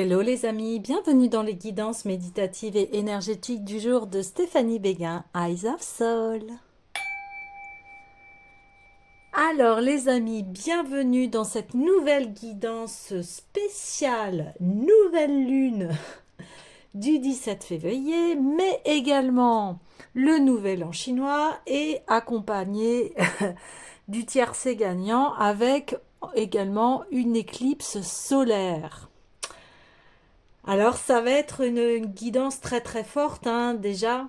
Hello les amis, bienvenue dans les guidances méditatives et énergétiques du jour de Stéphanie Béguin, Eyes of Soul. Alors les amis, bienvenue dans cette nouvelle guidance spéciale, nouvelle lune du 17 février, mais également le nouvel an chinois et accompagné du tiercé gagnant avec également une éclipse solaire. Alors ça va être une guidance très très forte déjà,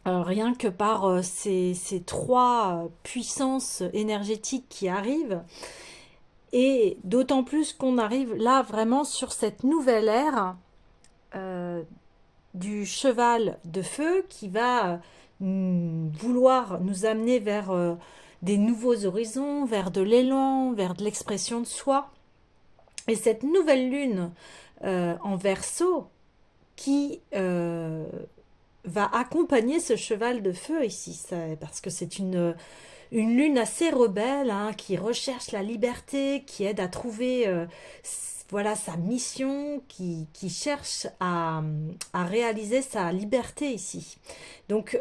rien que par ces trois puissances énergétiques qui arrivent, et d'autant plus qu'on arrive là vraiment sur cette nouvelle ère euh, du cheval de feu qui va vouloir nous amener vers des nouveaux horizons, vers de l'élan, vers de l'expression de soi. Et cette nouvelle lune en Verseau qui va accompagner ce cheval de feu ici, parce que c'est une lune assez rebelle qui recherche la liberté, qui aide à trouver voilà, sa mission, qui cherche à réaliser sa liberté ici. Donc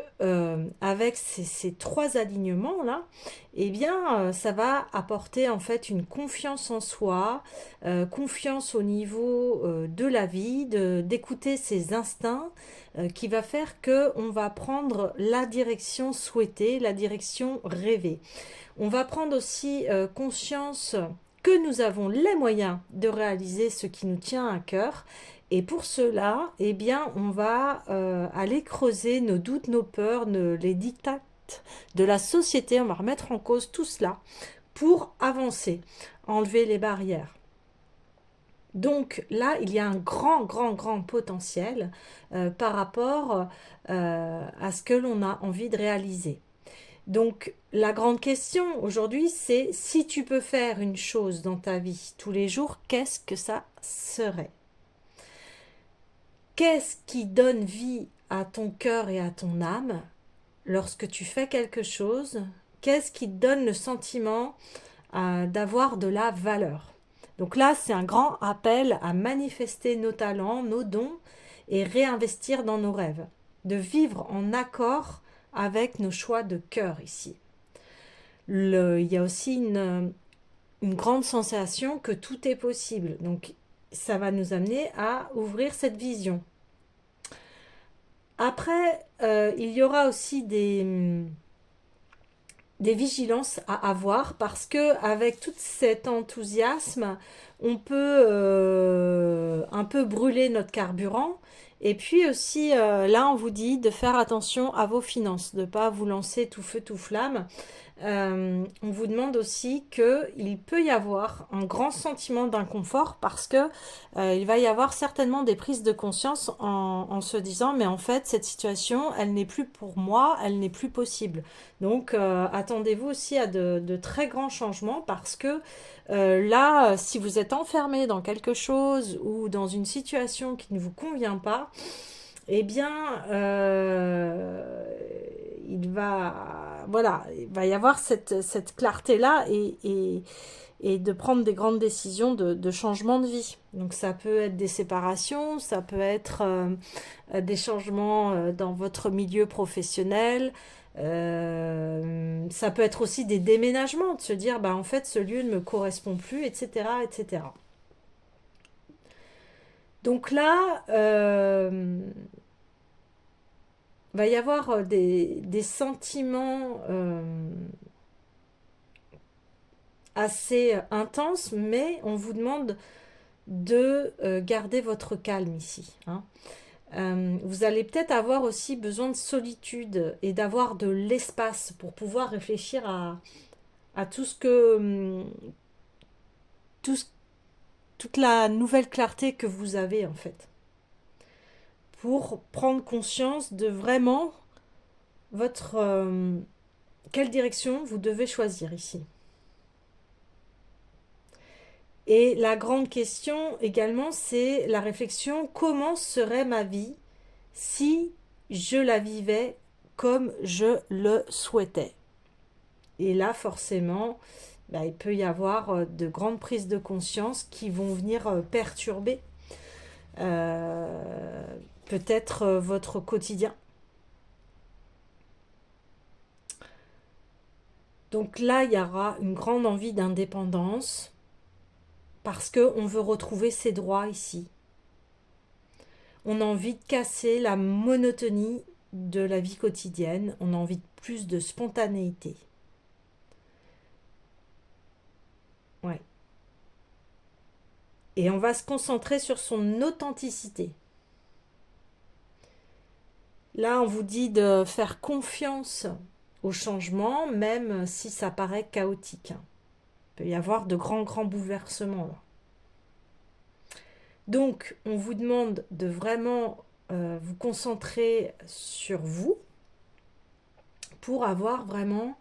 avec ces trois alignements là, eh bien ça va apporter en fait une confiance en soi, confiance au niveau de la vie, d'écouter ses instincts, qui va faire que on va prendre la direction souhaitée, la direction rêvée. On va prendre aussi conscience que nous avons les moyens de réaliser ce qui nous tient à cœur. Et pour cela, eh bien, on va aller creuser nos doutes, nos peurs, les dictats de la société. On va remettre en cause tout cela pour avancer, enlever les barrières. Donc là, il y a un grand potentiel par rapport à ce que l'on a envie de réaliser. Donc la grande question aujourd'hui, c'est si tu peux faire une chose dans ta vie tous les jours, qu'est-ce que ça serait? Qu'est-ce qui donne vie à ton cœur et à ton âme lorsque tu fais quelque chose? Qu'est-ce qui te donne le sentiment d'avoir de la valeur? Donc là, c'est un grand appel à manifester nos talents, nos dons et réinvestir dans nos rêves, de vivre en accord avec nos choix de cœur ici. Il y a aussi une grande sensation que tout est possible. Donc ça va nous amener à ouvrir cette vision. Après, il y aura aussi des vigilances à avoir parce que avec tout cet enthousiasme, on peut un peu brûler notre carburant. Et puis aussi, là, on vous dit de faire attention à vos finances, de ne pas vous lancer tout feu, tout flamme. On vous demande aussi qu'il peut y avoir un grand sentiment d'inconfort parce que il va y avoir certainement des prises de conscience en se disant mais en fait cette situation elle n'est plus pour moi, elle n'est plus possible. Donc attendez-vous aussi à de très grands changements parce que là si vous êtes enfermé dans quelque chose ou dans une situation qui ne vous convient pas, eh bien, il va y avoir cette clarté-là et de prendre des grandes décisions de changement de vie. Donc ça peut être des séparations, ça peut être des changements dans votre milieu professionnel, ça peut être aussi des déménagements, de se dire, bah, en fait, ce lieu ne me correspond plus, etc., etc. Donc là, va y avoir des sentiments assez intenses, mais on vous demande de garder votre calme ici. Vous allez peut-être avoir aussi besoin de solitude et d'avoir de l'espace pour pouvoir réfléchir à tout ce que tout ce- toute la nouvelle clarté que vous avez en fait, pour prendre conscience de vraiment votre quelle direction vous devez choisir ici. Et la grande question également, c'est la réflexion, comment serait ma vie si je la vivais comme je le souhaitais? Et là, forcément, bah, il peut y avoir de grandes prises de conscience qui vont venir perturber. peut-être votre quotidien. Donc là, il y aura une grande envie d'indépendance parce qu'on veut retrouver ses droits ici. On a envie de casser la monotonie de la vie quotidienne. On a envie de plus de spontanéité. Ouais. Et on va se concentrer sur son authenticité. Là, on vous dit de faire confiance au changement, même si ça paraît chaotique. Il peut y avoir de grands bouleversements là. Donc, on vous demande de vraiment vous concentrer sur vous pour avoir vraiment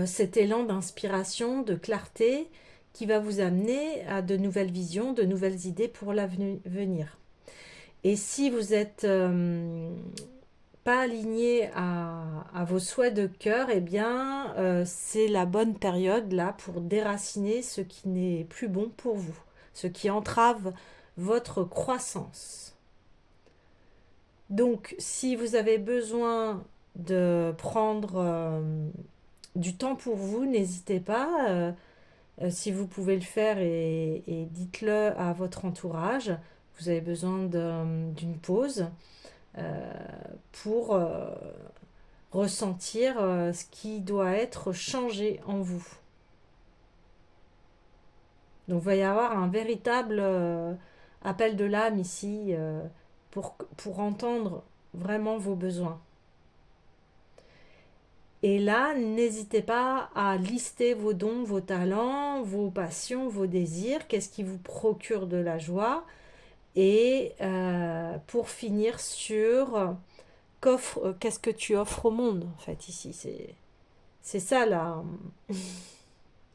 cet élan d'inspiration, de clarté qui va vous amener à de nouvelles visions, de nouvelles idées pour l'avenir. Et si vous êtes pas aligné à vos souhaits de cœur, eh bien, c'est la bonne période là pour déraciner ce qui n'est plus bon pour vous, ce qui entrave votre croissance. Donc, si vous avez besoin de prendre du temps pour vous, n'hésitez pas. Si vous pouvez le faire et dites-le à votre entourage. Vous avez besoin d'une pause pour ressentir ce qui doit être changé en vous. Donc, il va y avoir un véritable appel de l'âme ici pour entendre vraiment vos besoins. Et là, n'hésitez pas à lister vos dons, vos talents, vos passions, vos désirs, qu'est-ce qui vous procure de la joie. Et pour finir sur qu'est-ce que tu offres au monde, en fait, ici. C'est ça, là,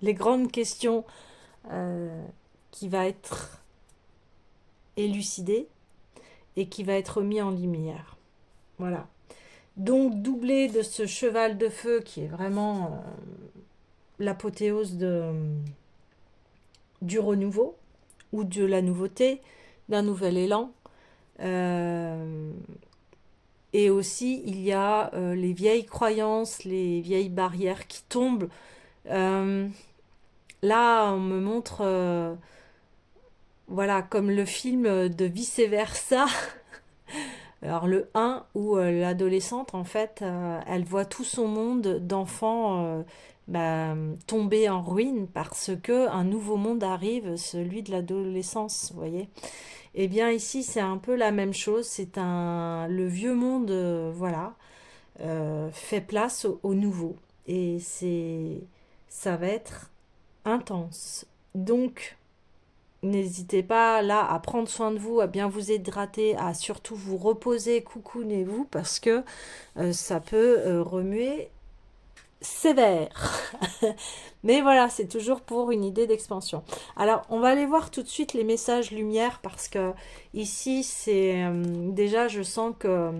les grandes questions qui va être élucidées et qui va être mis en lumière. Voilà. Donc, doublé de ce cheval de feu qui est vraiment l'apothéose du renouveau ou de la nouveauté, d'un nouvel élan. Et aussi, il y a les vieilles croyances, les vieilles barrières qui tombent. Là, on me montre, voilà, comme le film de vice-versa. Alors le 1 où l'adolescente, en fait, elle voit tout son monde d'enfants tomber en ruine parce que un nouveau monde arrive, celui de l'adolescence, vous voyez. Eh bien ici, c'est un peu la même chose. Le vieux monde, voilà, fait place au nouveau. Et ça va être intense. Donc, n'hésitez pas là à prendre soin de vous, à bien vous hydrater, à surtout vous reposer, coucounez-vous, parce que ça peut remuer sévère. Mais voilà, c'est toujours pour une idée d'expansion. Alors, on va aller voir tout de suite les messages lumière, parce que ici, c'est déjà, je sens que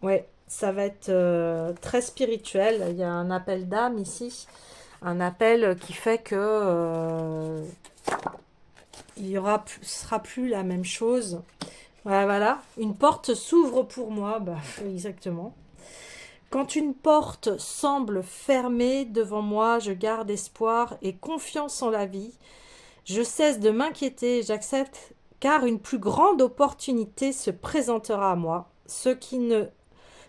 ouais, ça va être très spirituel. Il y a un appel d'âme ici, un appel qui fait que ce sera plus la même chose. Voilà, voilà. Une porte s'ouvre pour moi. Bah, exactement. Quand une porte semble fermée devant moi, je garde espoir et confiance en la vie. Je cesse de m'inquiéter, j'accepte, car une plus grande opportunité se présentera à moi. Ce qui ne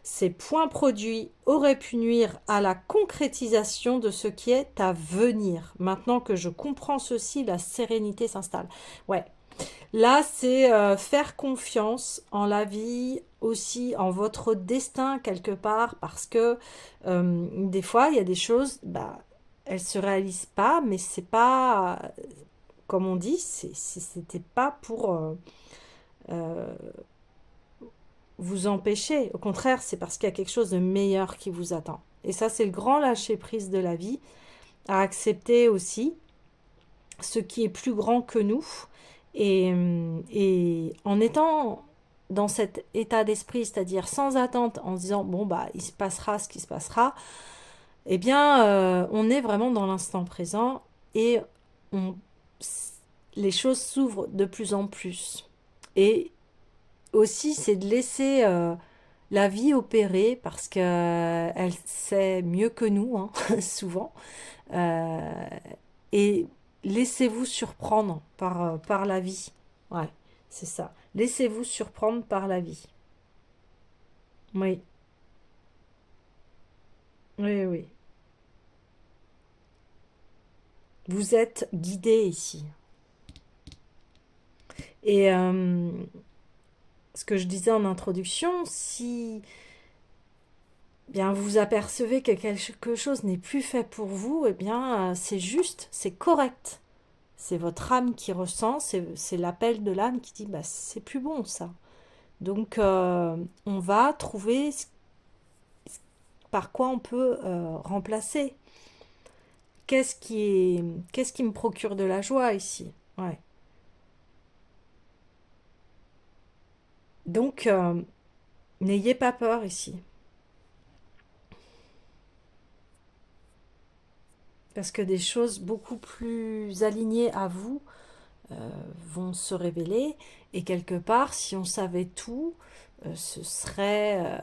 s'est point produit aurait pu nuire à la concrétisation de ce qui est à venir. Maintenant que je comprends ceci, la sérénité s'installe. Ouais. Là, c'est faire confiance en la vie, aussi en votre destin quelque part, parce que des fois, il y a des choses, elles se réalisent pas, mais c'est pas, comme on dit, c'était pas pour vous empêcher. Au contraire, c'est parce qu'il y a quelque chose de meilleur qui vous attend. Et ça, c'est le grand lâcher-prise de la vie, à accepter aussi ce qui est plus grand que nous. Et en étant dans cet état d'esprit, c'est-à-dire sans attente, en se disant, bon, il se passera ce qui se passera, eh bien, on est vraiment dans l'instant présent et les choses s'ouvrent de plus en plus. Et aussi, c'est de laisser la vie opérer parce que elle sait mieux que nous, hein, souvent. Euh, et laissez-vous surprendre par la vie. Ouais, c'est ça. Laissez-vous surprendre par la vie. Oui, oui, oui. Vous êtes guidé ici. Et ce que je disais en introduction, si bien vous apercevez que quelque chose n'est plus fait pour vous, eh bien c'est juste, c'est correct. C'est votre âme qui ressent, c'est l'appel de l'âme qui dit bah c'est plus bon ça. Donc on va trouver par quoi on peut remplacer. Qu'est-ce qui me procure de la joie ici? Ouais. Donc n'ayez pas peur ici. Parce que des choses beaucoup plus alignées à vous vont se révéler. Et quelque part, si on savait tout, ce serait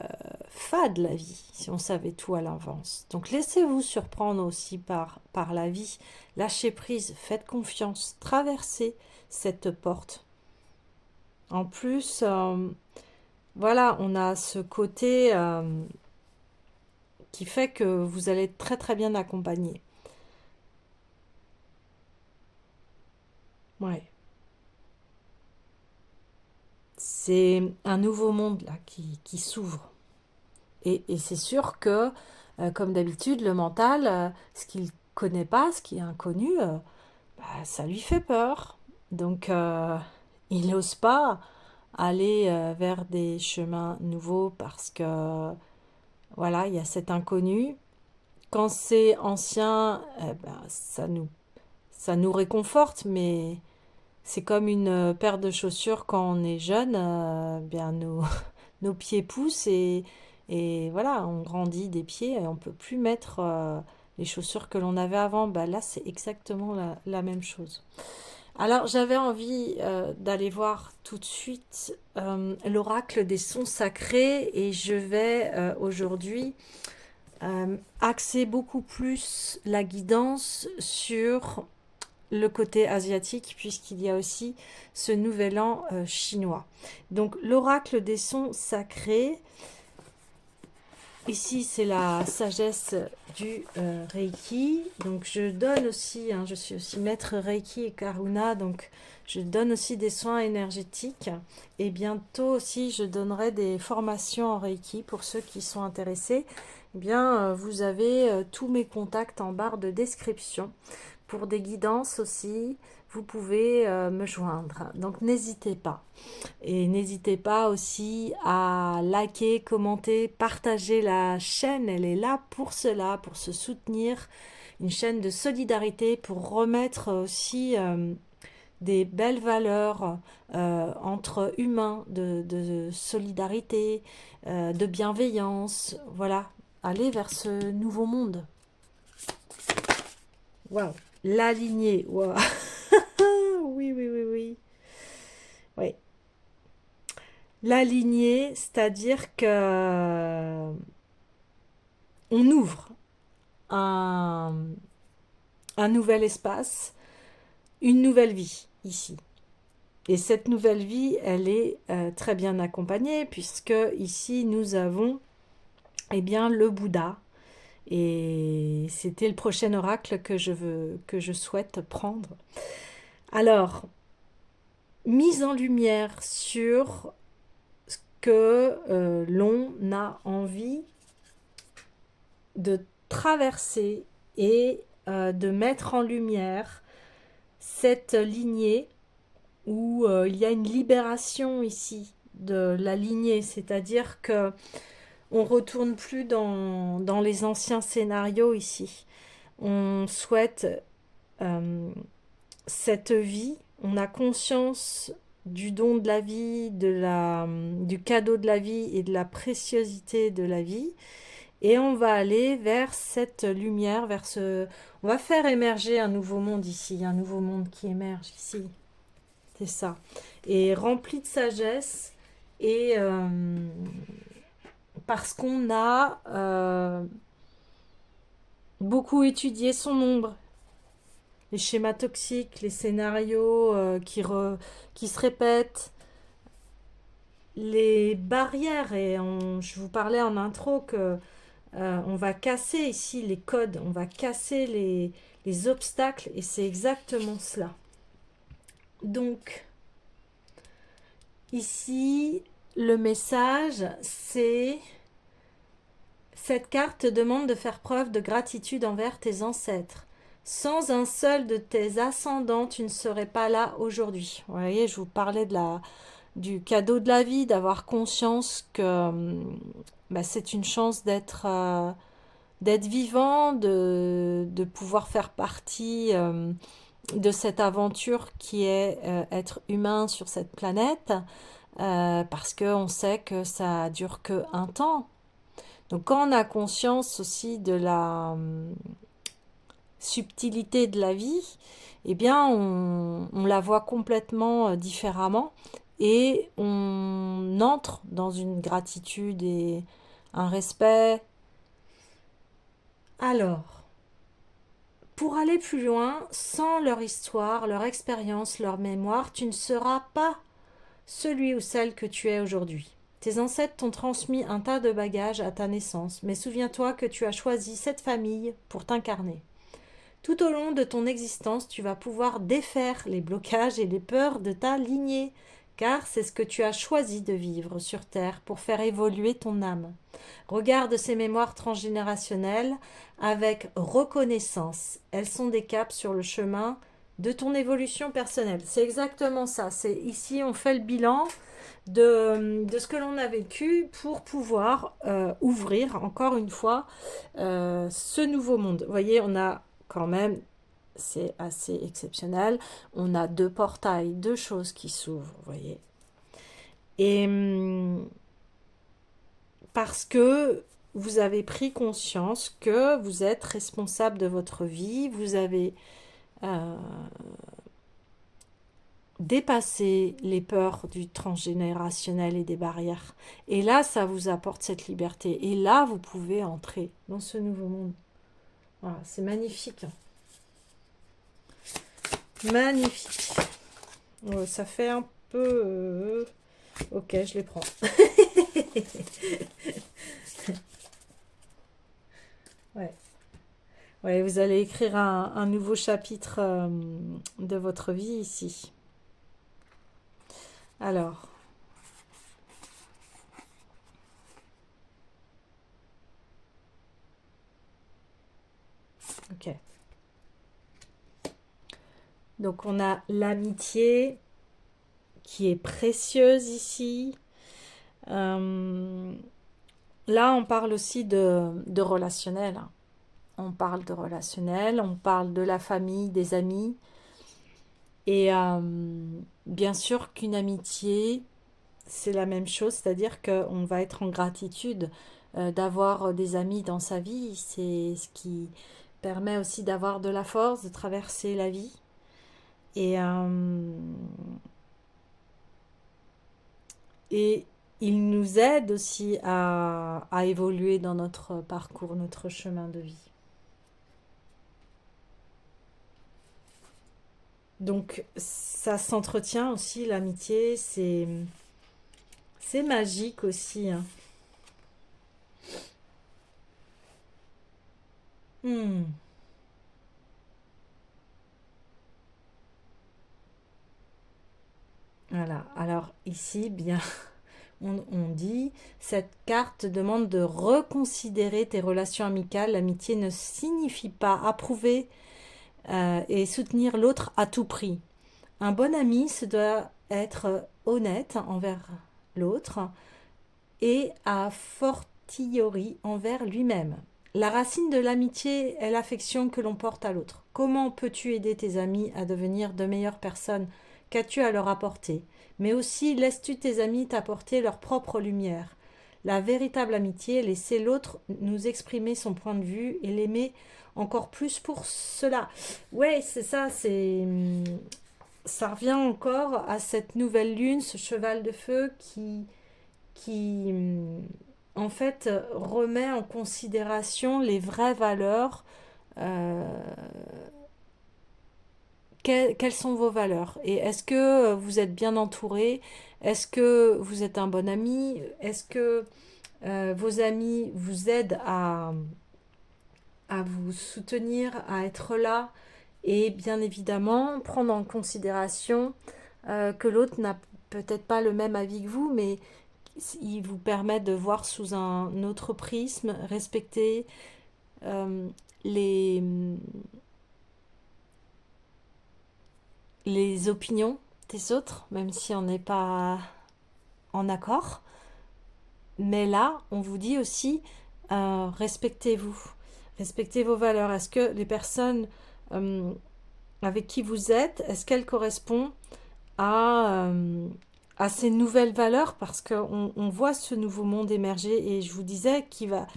fade la vie, si on savait tout à l'avance. Donc laissez-vous surprendre aussi par la vie. Lâchez prise, faites confiance, traversez cette porte. En plus, voilà, on a ce côté qui fait que vous allez être très très bien accompagné. Ouais. C'est un nouveau monde là qui s'ouvre. Et c'est sûr que, comme d'habitude, le mental, ce qu'il ne connaît pas, ce qui est inconnu, bah, ça lui fait peur. Donc, il n'ose pas aller vers des chemins nouveaux parce que, voilà, il y a cet inconnu. Quand c'est ancien, ben, ça nous réconforte, mais c'est comme une paire de chaussures quand on est jeune, bien nos pieds poussent et voilà, on grandit des pieds et on peut plus mettre les chaussures que l'on avait avant. Bah, là, c'est exactement la même chose. Alors, j'avais envie d'aller voir tout de suite l'oracle des sons sacrés et je vais aujourd'hui axer beaucoup plus la guidance sur le côté asiatique puisqu'il y a aussi ce nouvel an chinois. Donc l'oracle des sons sacrés, ici c'est la sagesse du Reiki. Donc je donne aussi, hein, je suis aussi maître Reiki et Karuna, donc je donne aussi des soins énergétiques et bientôt aussi je donnerai des formations en Reiki pour ceux qui sont intéressés. Eh bien, vous avez tous mes contacts en barre de description. Pour des guidances aussi, vous pouvez me joindre. Donc n'hésitez pas. Et n'hésitez pas aussi à liker, commenter, partager la chaîne. Elle est là pour cela, pour se soutenir. Une chaîne de solidarité pour remettre aussi des belles valeurs entre humains, de solidarité, de bienveillance. Voilà, aller vers ce nouveau monde. Waouh, la lignée, waouh. Oui, oui, oui, oui. Oui. La lignée, c'est-à-dire que on ouvre un, un nouvel espace, une nouvelle vie ici. Et cette nouvelle vie, elle est très bien accompagnée puisque ici nous avons eh bien le Bouddha. Et c'était le prochain oracle que je souhaite prendre. Alors, mise en lumière sur ce que l'on a envie de traverser et de mettre en lumière cette lignée où il y a une libération ici de la lignée, c'est-à-dire que on retourne plus dans les anciens scénarios ici. On souhaite euh, cette vie, on a conscience du don de la vie, du cadeau de la vie et de la préciosité de la vie. Et on va aller vers cette lumière, on va faire émerger un nouveau monde ici, un nouveau monde qui émerge ici. c'est ça. Et rempli de sagesse et parce qu'on a beaucoup étudié son ombre, les schémas toxiques, les scénarios qui se répètent, les barrières. Et je vous parlais en intro que on va casser ici les codes, on va casser les obstacles et c'est exactement cela. Donc, ici, le message, c'est cette carte te demande de faire preuve de gratitude envers tes ancêtres. Sans un seul de tes ascendants, tu ne serais pas là aujourd'hui. Vous voyez, je vous parlais du cadeau de la vie, d'avoir conscience que c'est une chance d'être vivant, de pouvoir faire partie de cette aventure qui est être humain sur cette planète, parce qu'on sait que ça dure que un temps. Donc quand on a conscience aussi de la subtilité de la vie, eh bien on la voit complètement différemment et on entre dans une gratitude et un respect. Alors, pour aller plus loin, sans leur histoire, leur expérience, leur mémoire, tu ne seras pas celui ou celle que tu es aujourd'hui. Tes ancêtres t'ont transmis un tas de bagages à ta naissance, mais souviens-toi que tu as choisi cette famille pour t'incarner. Tout au long de ton existence, tu vas pouvoir défaire les blocages et les peurs de ta lignée, car c'est ce que tu as choisi de vivre sur Terre pour faire évoluer ton âme. Regarde ces mémoires transgénérationnelles avec reconnaissance. Elles sont des caps sur le chemin de ton évolution personnelle. C'est exactement ça. C'est ici, on fait le bilan de ce que l'on a vécu pour pouvoir ouvrir, encore une fois, ce nouveau monde. Vous voyez, on a quand même, c'est assez exceptionnel, on a 2 portails, 2 choses qui s'ouvrent, vous voyez. Et parce que vous avez pris conscience que vous êtes responsable de votre vie, vous avez dépassé les peurs du transgénérationnel et des barrières. Et là, ça vous apporte cette liberté. Et là, vous pouvez entrer dans ce nouveau monde. Voilà, c'est magnifique. Magnifique. Oh, ça fait un peu... Ok, je les prends. Ouais. Ouais, vous allez écrire un nouveau chapitre de votre vie ici. Alors. Ok. Donc on a l'amitié qui est précieuse ici. Là, on parle aussi de relationnel. On parle de relationnel, on parle de la famille, des amis. Et bien sûr qu'une amitié, c'est la même chose, c'est-à-dire qu'on va être en gratitude d'avoir des amis dans sa vie. C'est ce qui permet aussi d'avoir de la force, de traverser la vie. Et il nous aide aussi à évoluer dans notre parcours, notre chemin de vie. Donc ça s'entretient aussi, l'amitié, c'est magique aussi. Hein. Voilà, alors ici, bien, on dit, cette carte demande de reconsidérer tes relations amicales. L'amitié ne signifie pas approuver et soutenir l'autre à tout prix. Un bon ami, se doit être honnête envers l'autre et à fortiori envers lui-même. La racine de l'amitié est l'affection que l'on porte à l'autre. Comment peux-tu aider tes amis à devenir de meilleures personnes? Qu'as-tu à leur apporter? Mais aussi, laisses-tu tes amis t'apporter leur propre lumière? La véritable amitié, laisser l'autre nous exprimer son point de vue et l'aimer encore plus pour cela. Ouais, c'est ça, c'est ça revient encore à cette nouvelle lune, ce cheval de feu qui en fait, remet en considération les vraies valeurs. euh, quelles sont vos valeurs? Et est-ce que vous êtes bien entouré? Est-ce que vous êtes un bon ami? Est-ce que vos amis vous aident à vous soutenir, à être là? Et bien évidemment, prendre en considération que l'autre n'a peut-être pas le même avis que vous, mais il vous permet de voir sous un autre prisme, respecter euh, les, les opinions des autres, même si on n'est pas en accord. Mais là, on vous dit aussi, respectez-vous, respectez vos valeurs. Est-ce que les personnes euh, avec qui vous êtes, est-ce qu'elles correspondent à ces nouvelles valeurs? Parce qu'on on voit ce nouveau monde émerger et je vous disais qu'il va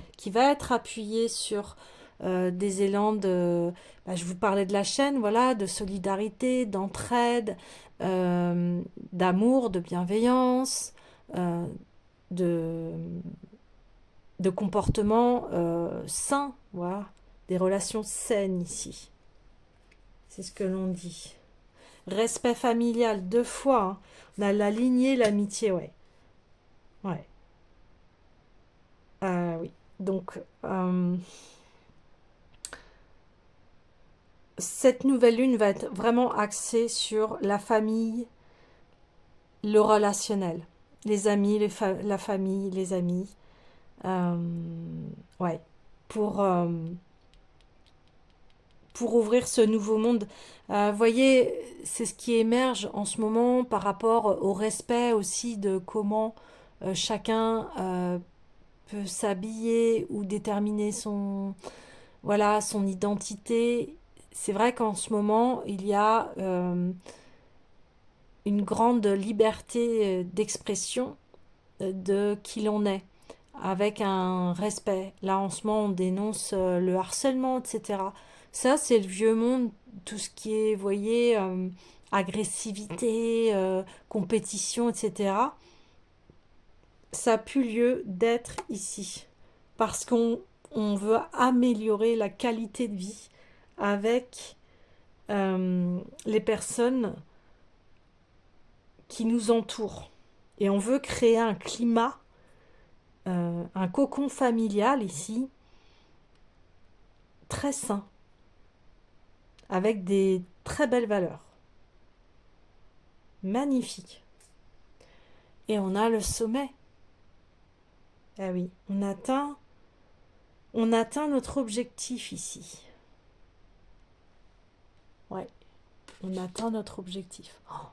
être appuyé sur des élans de... je vous parlais de la chaîne, voilà, de solidarité, d'entraide, d'amour, de bienveillance, euh, de, de comportement sain, voilà, des relations saines ici. C'est ce que l'on dit. Respect familial, 2 fois, hein. On a la lignée, l'amitié, ouais. Ouais. Oui. Donc, cette nouvelle lune va être vraiment axée sur la famille, le relationnel. Les amis, la famille, les amis. Euh, ouais. Pour, euh, pour ouvrir ce nouveau monde. Vous voyez, c'est ce qui émerge en ce moment par rapport au respect aussi de comment chacun peut s'habiller ou déterminer son, voilà, son identité. C'est vrai qu'en ce moment, il y a une grande liberté d'expression de qui l'on est, avec un respect. Là, en ce moment, on dénonce le harcèlement, etc. Ça, c'est le vieux monde, tout ce qui est, vous voyez, agressivité, compétition, etc. Ça n'a plus lieu d'être ici. Parce qu'on veut améliorer la qualité de vie avec les personnes qui nous entourent. Et on veut créer un climat, un cocon familial ici, très sain, avec des très belles valeurs. Magnifique. Et on a le sommet. Ah oui, on atteint notre objectif ici. Ouais, on atteint notre objectif. Oh,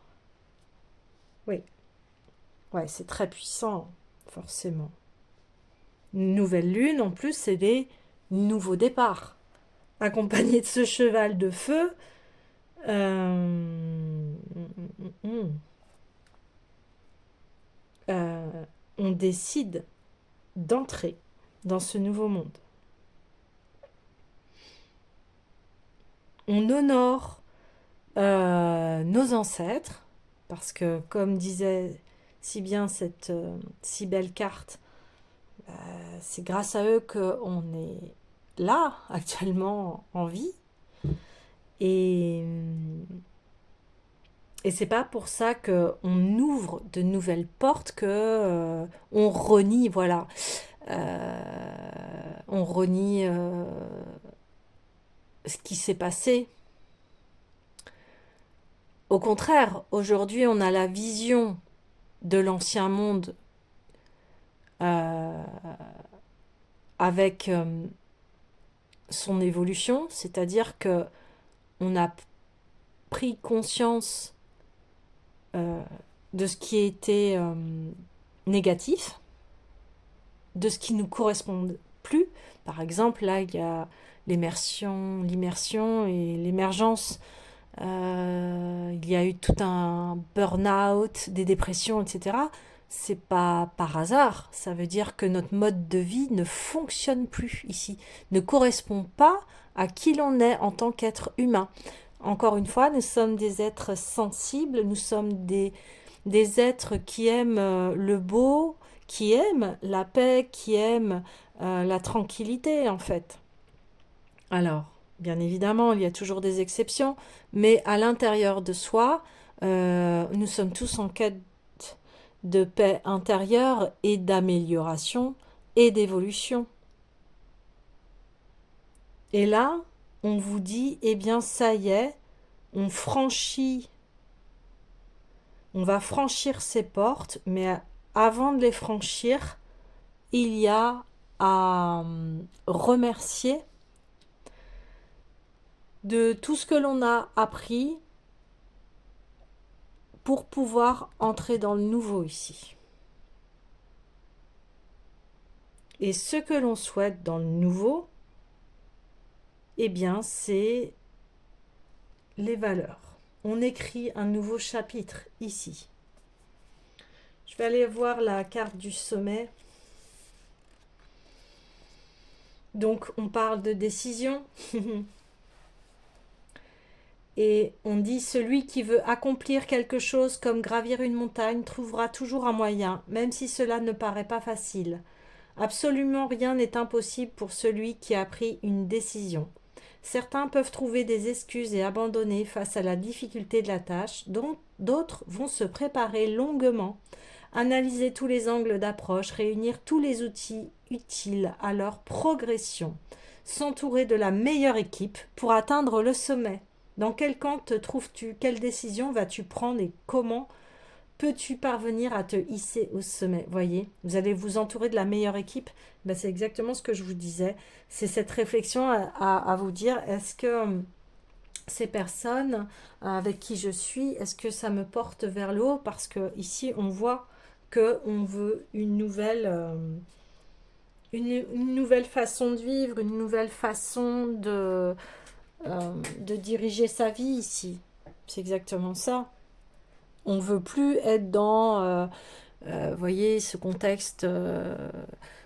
oui, ouais, c'est très puissant, forcément. Une nouvelle lune, en plus, c'est des nouveaux départs. Accompagné de ce cheval de feu, euh, euh, on décide d'entrer dans ce nouveau monde. On honore nos ancêtres, parce que comme disait si bien cette si belle carte, c'est grâce à eux qu'on est là actuellement en vie. Et, et c'est pas pour ça qu'on ouvre de nouvelles portes que on renie, voilà. On renie ce qui s'est passé. Au contraire, aujourd'hui, on a la vision de l'ancien monde euh, avec son évolution, c'est-à-dire que on a pris conscience euh, de ce qui était négatif, de ce qui nous correspond plus. Par exemple, là, il y a l'immersion et l'émergence. Il y a eu tout un burn-out, des dépressions, etc. C'est pas par hasard. Ça veut dire que notre mode de vie ne fonctionne plus ici, ne correspond pas à qui l'on est en tant qu'être humain. Encore une fois, nous sommes des êtres sensibles, nous sommes des êtres qui aiment le beau, qui aiment la paix, qui aiment la tranquillité en fait. Alors, bien évidemment, il y a toujours des exceptions, mais à l'intérieur de soi, nous sommes tous en quête de paix intérieure et d'amélioration et d'évolution. Et là, on vous dit, eh bien ça y est, on franchit, on va franchir ces portes, mais avant de les franchir, il y a à remercier de tout ce que l'on a appris pour pouvoir entrer dans le nouveau ici. Et ce que l'on souhaite dans le nouveau, eh bien, c'est les valeurs. On écrit un nouveau chapitre ici. Je vais aller voir la carte du sommet. Donc, on parle de décision. Et on dit, celui qui veut accomplir quelque chose comme gravir une montagne trouvera toujours un moyen, même si cela ne paraît pas facile. Absolument rien n'est impossible pour celui qui a pris une décision. Certains peuvent trouver des excuses et abandonner face à la difficulté de la tâche, dont d'autres vont se préparer longuement, analyser tous les angles d'approche, réunir tous les outils utiles à leur progression, s'entourer de la meilleure équipe pour atteindre le sommet. Dans quel camp te trouves-tu? Quelle décision vas-tu prendre et comment peux-tu parvenir à te hisser au sommet? Voyez, vous allez vous entourer de la meilleure équipe. Ben, c'est exactement ce que je vous disais. C'est cette réflexion à vous dire, est-ce que ces personnes avec qui je suis, est-ce que ça me porte vers le haut? Parce que ici, on voit qu'on veut une nouvelle façon de vivre, une nouvelle façon de diriger sa vie ici. C'est exactement ça. On veut plus être dans, voyez, ce contexte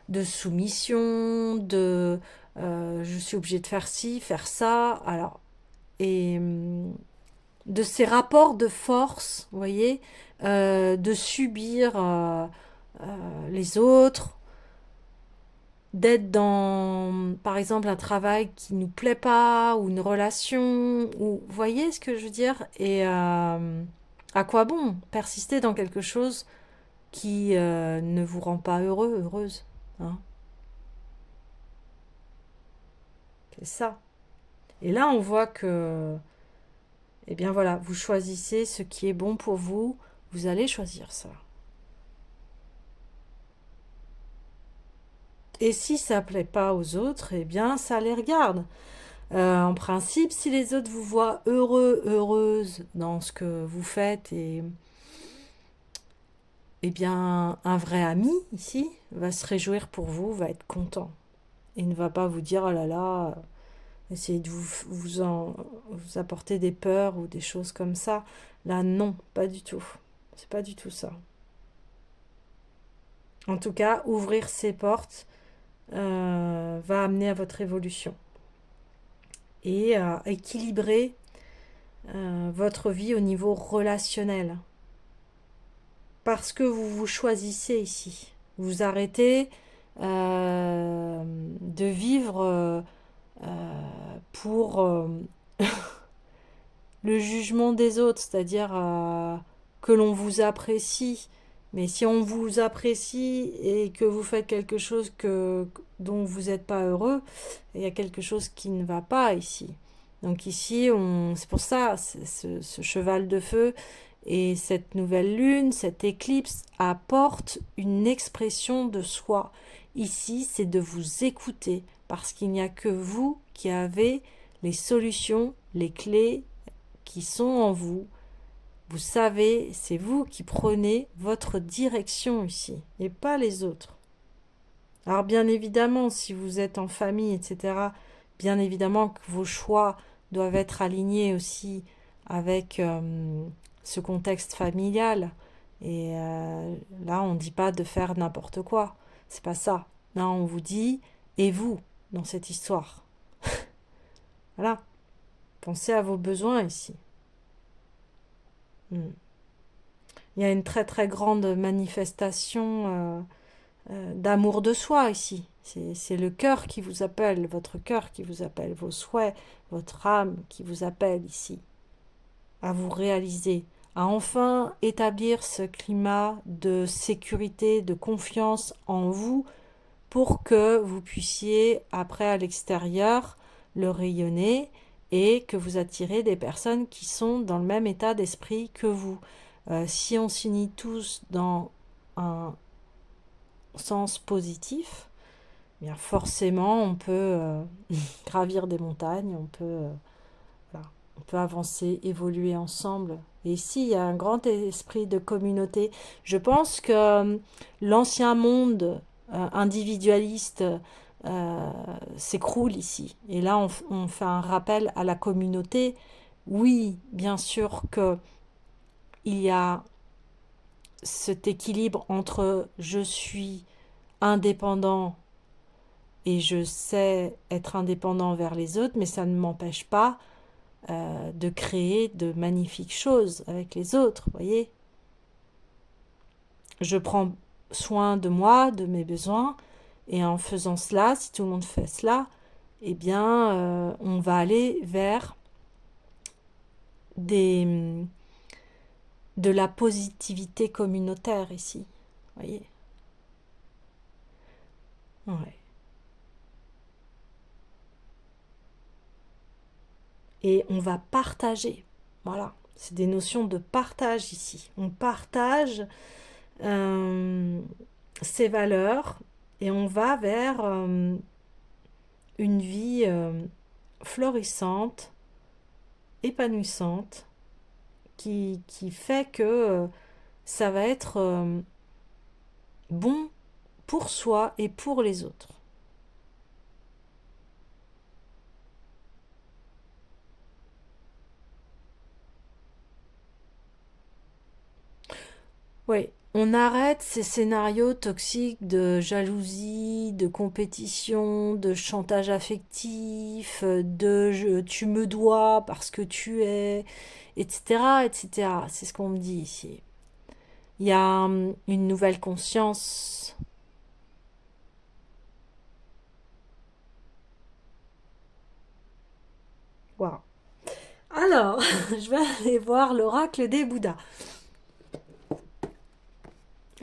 de soumission, de je suis obligée de faire ci, faire ça. Alors, et de ces rapports de force, vous voyez, de subir les autres, d'être dans, par exemple, un travail qui nous plaît pas, ou une relation, ou vous voyez ce que je veux dire? Et à quoi bon persister dans quelque chose qui ne vous rend pas heureux, heureuse, hein? C'est ça. Et là, on voit que, eh bien voilà, vous choisissez ce qui est bon pour vous, vous allez choisir ça. Et si ça plaît pas aux autres, eh bien ça les regarde. En principe, si les autres vous voient heureux, heureuse dans ce que vous faites, et eh bien un vrai ami ici va se réjouir pour vous, va être content. Et ne va pas vous dire, oh là là, essayer de vous apporter des peurs ou des choses comme ça. Là, non, pas du tout. C'est pas du tout ça. En tout cas, ouvrir ces portes va amener à votre évolution et à équilibrer votre vie au niveau relationnel. Parce que vous vous choisissez ici. Vous arrêtez de vivre pour le jugement des autres, c'est-à-dire que l'on vous apprécie. Mais si on vous apprécie et que vous faites quelque chose dont vous n'êtes pas heureux, il y a quelque chose qui ne va pas ici. Donc ici, c'est pour ça, ce cheval de feu et cette nouvelle lune, cette éclipse apporte une expression de soi. Ici, c'est de vous écouter parce qu'il n'y a que vous qui avez les solutions, les clés qui sont en vous. Vous savez, c'est vous qui prenez votre direction ici et pas les autres. Alors bien évidemment, si vous êtes en famille, etc., bien évidemment que vos choix doivent être alignés aussi avec ce contexte familial. Et là, on ne dit pas de faire n'importe quoi. C'est pas ça. Là, on vous dit, et vous, dans cette histoire. Voilà. Pensez à vos besoins ici. Hmm. Il y a une très très grande manifestation d'amour de soi ici. C'est le cœur qui vous appelle, votre cœur qui vous appelle, vos souhaits, votre âme qui vous appelle ici, à vous réaliser, à enfin établir ce climat de sécurité, de confiance en vous pour que vous puissiez, après à l'extérieur, le rayonner et que vous attirez des personnes qui sont dans le même état d'esprit que vous. Si on s'unit tous dans un sens positif, bien forcément on peut gravir des montagnes, voilà, on peut avancer, évoluer ensemble. Et ici, il y a un grand esprit de communauté. Je pense que l'ancien monde individualiste s'écroule ici. Et là, on fait un rappel à la communauté. Oui, bien sûr que il y a cet équilibre entre je suis indépendant et je sais être indépendant vers les autres, mais ça ne m'empêche pas de créer de magnifiques choses avec les autres, voyez. Je prends soin de moi, de mes besoins, et en faisant cela, si tout le monde fait cela, eh bien, on va aller vers des, de la positivité communautaire ici, voyez. Ouais. Et on va partager, voilà. C'est des notions de partage ici. On partage ses valeurs et on va vers une vie florissante, épanouissante, qui fait que ça va être bon pour soi et pour les autres. Oui, on arrête ces scénarios toxiques de jalousie, de compétition, de chantage affectif, tu me dois parce que tu es, etc., etc. C'est ce qu'on me dit ici. Il y a une nouvelle conscience. Waouh. Alors, je vais aller voir l'oracle des Bouddhas.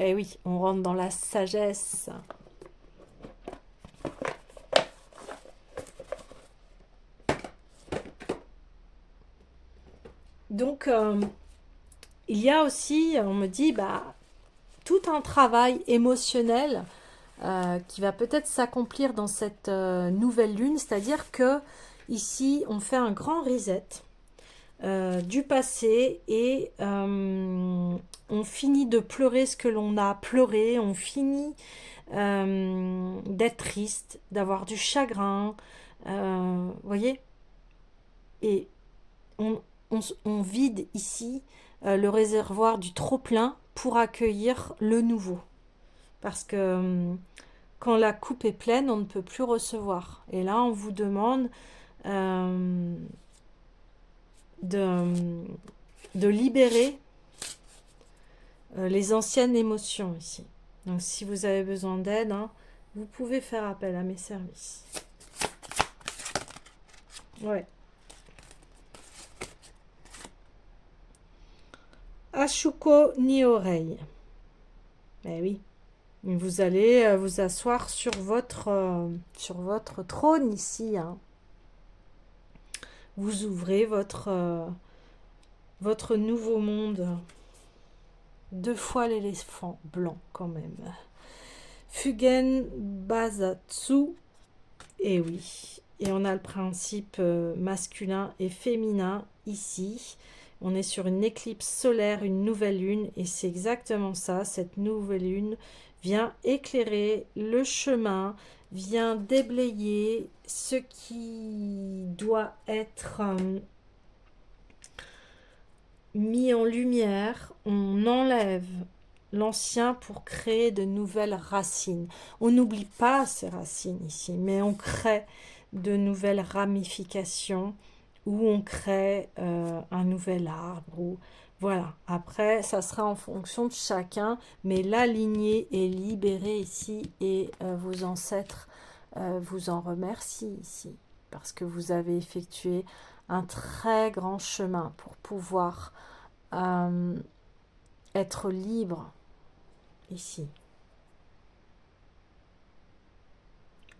Eh oui, on rentre dans la sagesse. Donc, il y a aussi, on me dit, tout un travail émotionnel qui va peut-être s'accomplir dans cette nouvelle lune, c'est-à-dire que ici, on fait un grand reset du passé et on finit de pleurer ce que l'on a pleuré, on finit d'être triste, d'avoir du chagrin, voyez, et on, on vide ici le réservoir du trop-plein pour accueillir le nouveau. Parce que quand la coupe est pleine, on ne peut plus recevoir. Et là, on vous demande euh, de, de libérer les anciennes émotions ici. Donc, si vous avez besoin d'aide, hein, vous pouvez faire appel à mes services. Ouais. Ashuko ni oreille. Eh oui. Vous allez vous asseoir sur votre trône ici. Hein. Vous ouvrez votre nouveau monde. 2 fois l'éléphant blanc quand même. Fugen Bazatsu. Et oui. Et on a le principe masculin et féminin ici. On est sur une éclipse solaire, une nouvelle lune. Et c'est exactement ça. Cette nouvelle lune vient éclairer le chemin, vient déblayer ce qui doit être mis en lumière. On enlève l'ancien pour créer de nouvelles racines. On n'oublie pas ces racines ici, mais on crée de nouvelles ramifications où on crée un nouvel arbre. Ou, voilà, après, ça sera en fonction de chacun, mais la lignée est libérée ici et vos ancêtres vous en remercient ici, parce que vous avez effectué un très grand chemin pour pouvoir euh, être libre ici.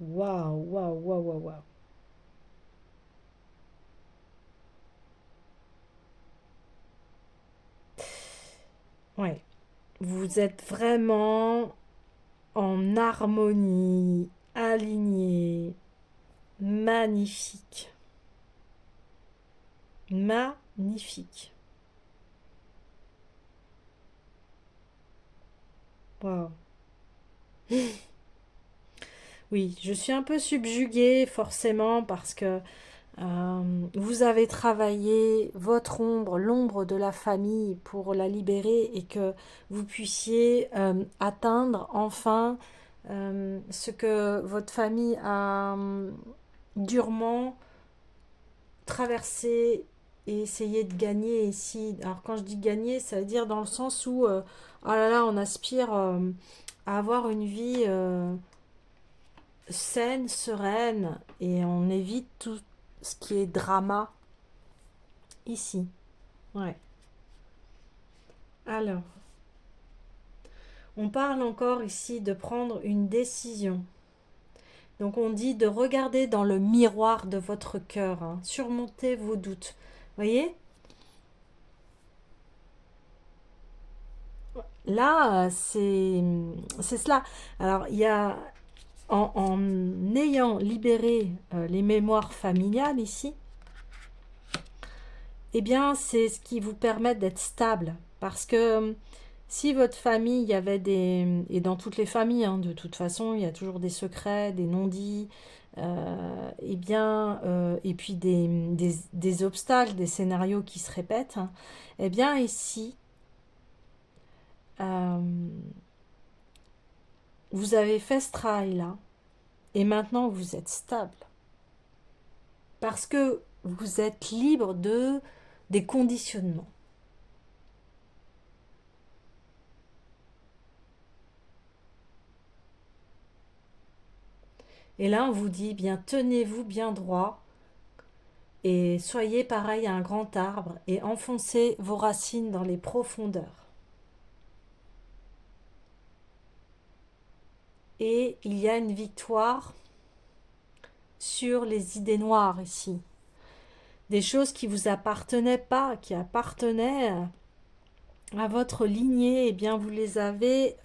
Waouh, waouh, waouh, waouh, waouh. Ouais, vous êtes vraiment en harmonie, aligné, magnifique, magnifique. Waouh. Oui, je suis un peu subjuguée forcément parce que vous avez travaillé votre ombre, l'ombre de la famille pour la libérer et que vous puissiez atteindre enfin ce que votre famille a durement traverser et essayer de gagner ici. Alors quand je dis gagner, ça veut dire dans le sens où, oh là là, on aspire à avoir une vie saine, sereine, et on évite tout ce qui est drama ici. Ouais. Alors, on parle encore ici de prendre une décision. Donc on dit de regarder dans le miroir de votre cœur, hein, surmonter vos doutes. Voyez. Là, c'est cela. Alors, il y a, en ayant libéré les mémoires familiales ici, eh bien, c'est ce qui vous permet d'être stable. Parce que si votre famille, il y avait des... Et dans toutes les familles, hein, de toute façon, il y a toujours des secrets, des non-dits, eh bien, et puis des obstacles, des scénarios qui se répètent, hein. Eh bien, ici, euh, vous avez fait ce travail-là et maintenant vous êtes stable parce que vous êtes libre de des conditionnements. Et là, on vous dit bien tenez-vous bien droit et soyez pareil à un grand arbre et enfoncez vos racines dans les profondeurs. Et il y a une victoire sur les idées noires ici. Des choses qui vous appartenaient pas, qui appartenaient à votre lignée, eh bien vous les avez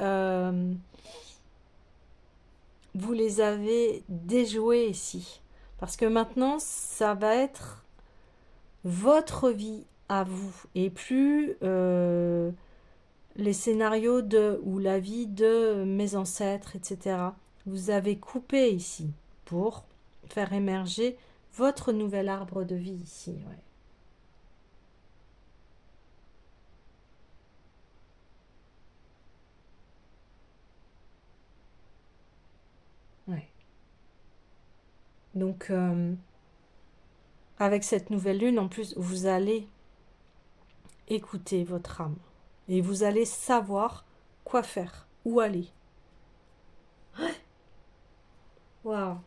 déjoués ici. Parce que maintenant, ça va être votre vie à vous et plus les scénarios de ou la vie de mes ancêtres, etc. Vous avez coupé ici pour faire émerger votre nouvel arbre de vie ici. Ouais. Ouais. Donc, avec cette nouvelle lune, en plus, vous allez écouter votre âme et vous allez savoir quoi faire, où aller. Waouh!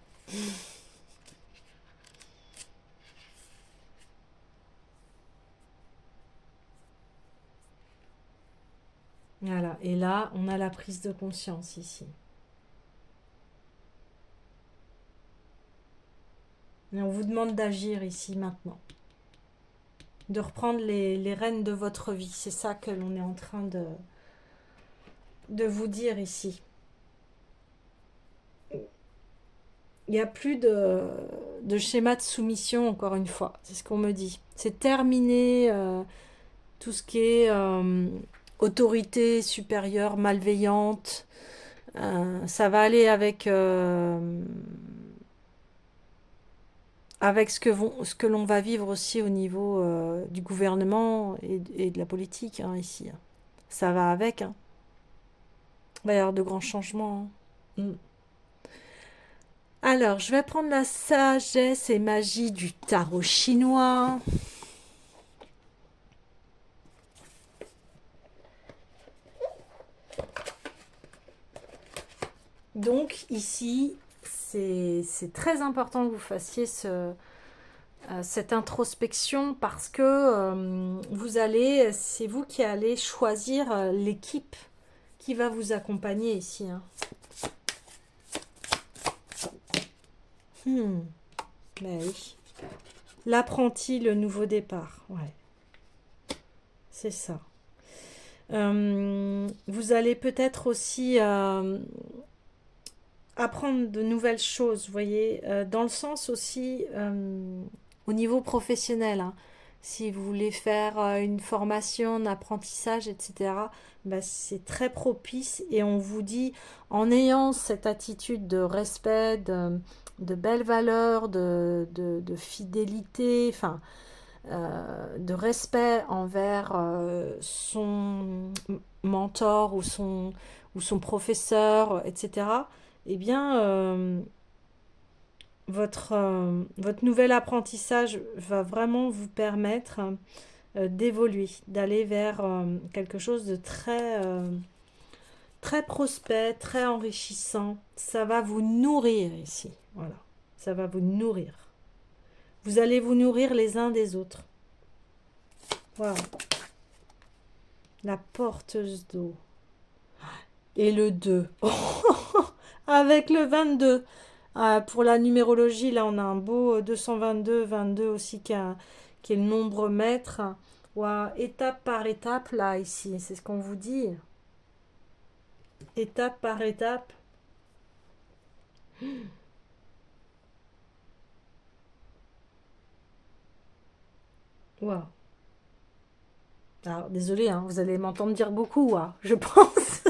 Voilà, et là, on a la prise de conscience ici. Et on vous demande d'agir ici maintenant, de reprendre les rênes de votre vie. C'est ça que l'on est en train de vous dire ici. Il n'y a plus de schéma de soumission, encore une fois. C'est ce qu'on me dit. C'est terminé tout ce qui est autorité supérieure, malveillante. Ça va aller avec ce que l'on va vivre aussi au niveau du gouvernement et de la politique, hein, ici. Ça va avec, hein. Il va y avoir de grands changements, hein. Mm. Alors, je vais prendre la sagesse et magie du tarot chinois. Donc, ici, c'est très important que vous fassiez cette introspection parce que c'est vous qui allez choisir l'équipe qui va vous accompagner ici. Hein. Mais oui. L'apprenti, le nouveau départ. Ouais. C'est ça. Vous allez peut-être aussi apprendre de nouvelles choses, vous voyez, dans le sens aussi au niveau professionnel. Hein. Si vous voulez faire une formation, un apprentissage, etc., bah, c'est très propice et on vous dit, en ayant cette attitude de respect, de belles valeurs, de fidélité, enfin, de respect envers son mentor ou son professeur, etc., eh bien, votre nouvel apprentissage va vraiment vous permettre d'évoluer, d'aller vers quelque chose de très prospect, très enrichissant. Ça va vous nourrir ici. Voilà, ça va vous nourrir. Vous allez vous nourrir les uns des autres. Voilà. La porteuse d'eau. Et le 2. Avec le 22. Pour la numérologie, là, on a un beau 222, 22 aussi qui est le nombre maître. Wow, étape par étape, là, ici. C'est ce qu'on vous dit. Étape par étape. Waouh. Alors, désolé, hein, vous allez m'entendre dire beaucoup, je pense.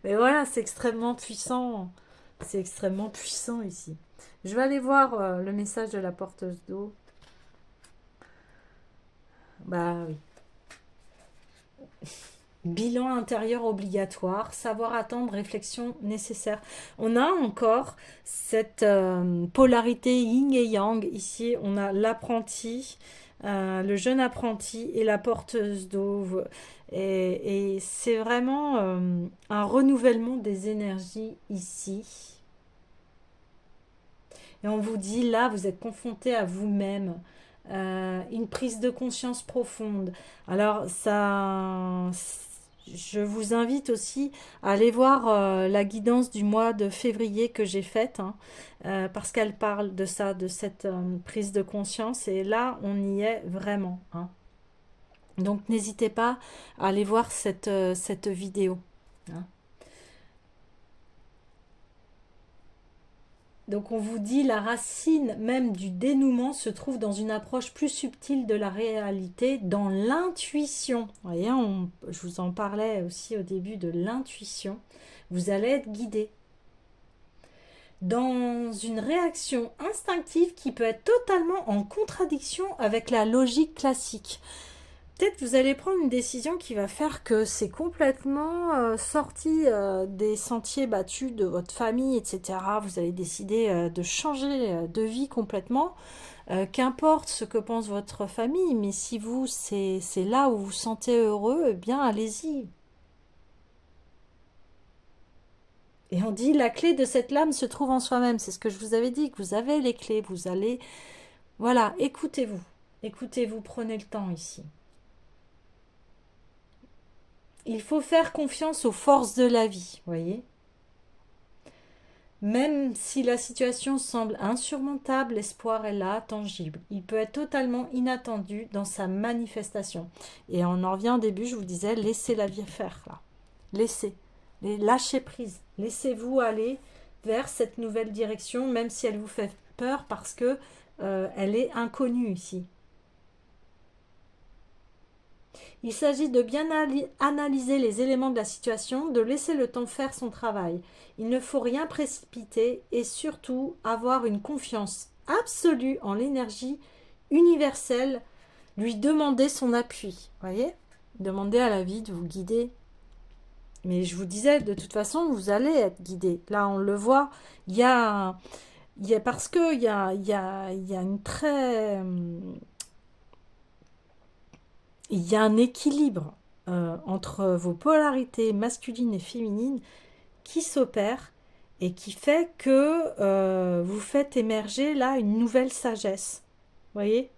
Mais voilà, c'est extrêmement puissant. C'est extrêmement puissant ici. Je vais aller voir le message de la porteuse d'eau. Bah oui. Bilan intérieur obligatoire, savoir attendre, réflexion nécessaire. On a encore cette polarité yin et yang. Ici, on a l'apprenti, le jeune apprenti et la porteuse d'eau. Et c'est vraiment un renouvellement des énergies ici. Et on vous dit, là, vous êtes confronté à vous-même. Une prise de conscience profonde. Alors, ça, je vous invite aussi à aller voir la guidance du mois de février que j'ai faite, hein, parce qu'elle parle de ça, de cette prise de conscience. Et là, on y est vraiment. Hein. Donc, n'hésitez pas à aller voir cette vidéo. Hein. Donc on vous dit la racine même du dénouement se trouve dans une approche plus subtile de la réalité, dans l'intuition. Vous voyez, je vous en parlais aussi au début de l'intuition. Vous allez être guidé dans une réaction instinctive qui peut être totalement en contradiction avec la logique classique. Peut-être vous allez prendre une décision qui va faire que c'est complètement sorti des sentiers battus de votre famille, etc. Vous allez décider de changer de vie complètement. Qu'importe ce que pense votre famille, mais si vous, c'est là où vous vous sentez heureux, eh bien, allez-y. Et on dit, la clé de cette lame se trouve en soi-même. C'est ce que je vous avais dit, que vous avez les clés. Vous allez... Voilà, écoutez-vous. Écoutez-vous, prenez le temps ici. Il faut faire confiance aux forces de la vie, voyez. Même si la situation semble insurmontable, l'espoir est là, tangible. Il peut être totalement inattendu dans sa manifestation. Et on en revient au début, je vous disais, laissez la vie faire, là. Laissez. Lâchez prise. Laissez-vous aller vers cette nouvelle direction, même si elle vous fait peur, parce que elle est inconnue ici. Il s'agit de bien analyser les éléments de la situation, de laisser le temps faire son travail. Il ne faut rien précipiter et surtout avoir une confiance absolue en l'énergie universelle, lui demander son appui. Voyez, demandez à la vie de vous guider. Mais je vous disais, de toute façon, vous allez être guidé. Là, on le voit, il y a, parce que il y a une très, il y a un équilibre entre vos polarités masculines et féminines qui s'opère et qui fait que vous faites émerger là une nouvelle sagesse. Vous voyez?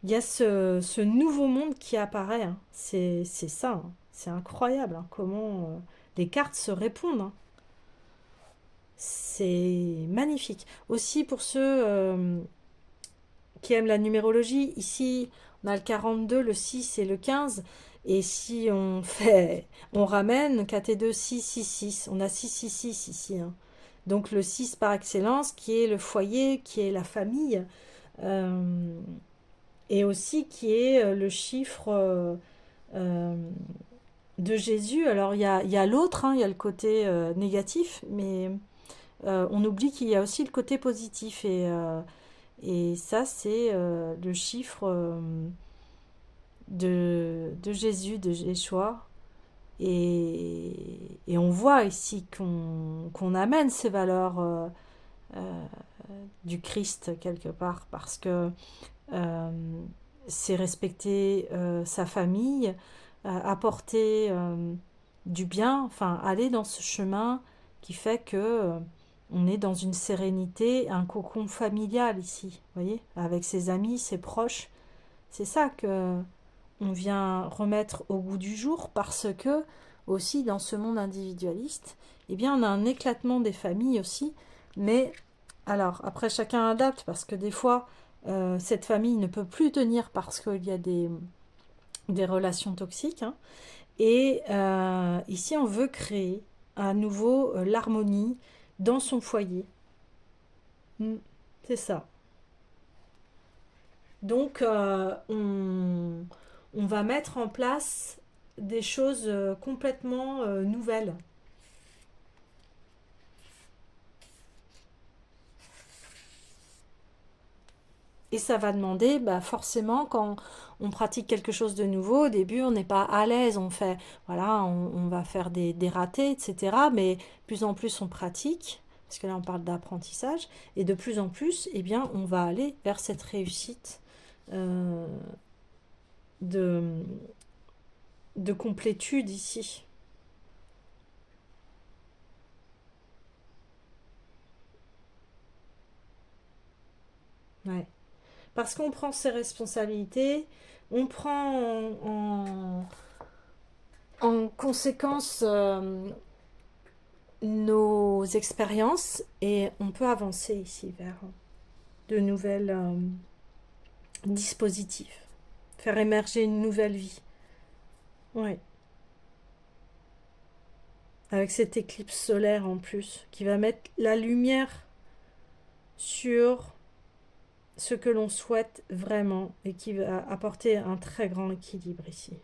Il y a ce nouveau monde qui apparaît, hein. C'est ça, hein. C'est incroyable hein, comment les cartes se répondent, hein. C'est magnifique. Aussi pour ceux qui aiment la numérologie, ici on a le 42, le 6 et le 15. Et si on fait, on ramène KT2 6, 6, 6. On a 6, 6, 6 ici, hein. Donc le 6 par excellence, qui est le foyer, qui est la famille, euh, et aussi qui est le chiffre euh, de Jésus. Alors il y a l'autre, hein, il y a le côté négatif, mais on oublie qu'il y a aussi le côté positif. Et ça, c'est le chiffre de Jésus, de Yeshua. Et on voit ici qu'on amène ces valeurs euh, du Christ quelque part, parce que euh, c'est respecter sa famille, apporter du bien, enfin aller dans ce chemin qui fait que on est dans une sérénité, un cocon familial ici, vous voyez, avec ses amis, ses proches. C'est ça que on vient remettre au goût du jour, parce que aussi dans ce monde individualiste, eh bien on a un éclatement des familles aussi, mais alors après chacun adapte, parce que des fois cette famille ne peut plus tenir parce qu'il y a des relations toxiques, hein. Et ici on veut créer à nouveau l'harmonie dans son foyer. Mm, c'est ça. Donc on va mettre en place des choses complètement nouvelles. Et ça va demander, bah forcément, quand on pratique quelque chose de nouveau, au début, on n'est pas à l'aise, on fait, voilà, on va faire des ratés, etc. Mais de plus en plus, on pratique, parce que là, on parle d'apprentissage, et de plus en plus, eh bien, on va aller vers cette réussite euh, de, de complétude ici. Ouais. Parce qu'on prend ses responsabilités, on prend en conséquence nos expériences, et on peut avancer ici vers de nouvelles dispositifs, faire émerger une nouvelle vie. Ouais. Avec cette éclipse solaire en plus, qui va mettre la lumière sur ce que l'on souhaite vraiment, et qui va apporter un très grand équilibre ici.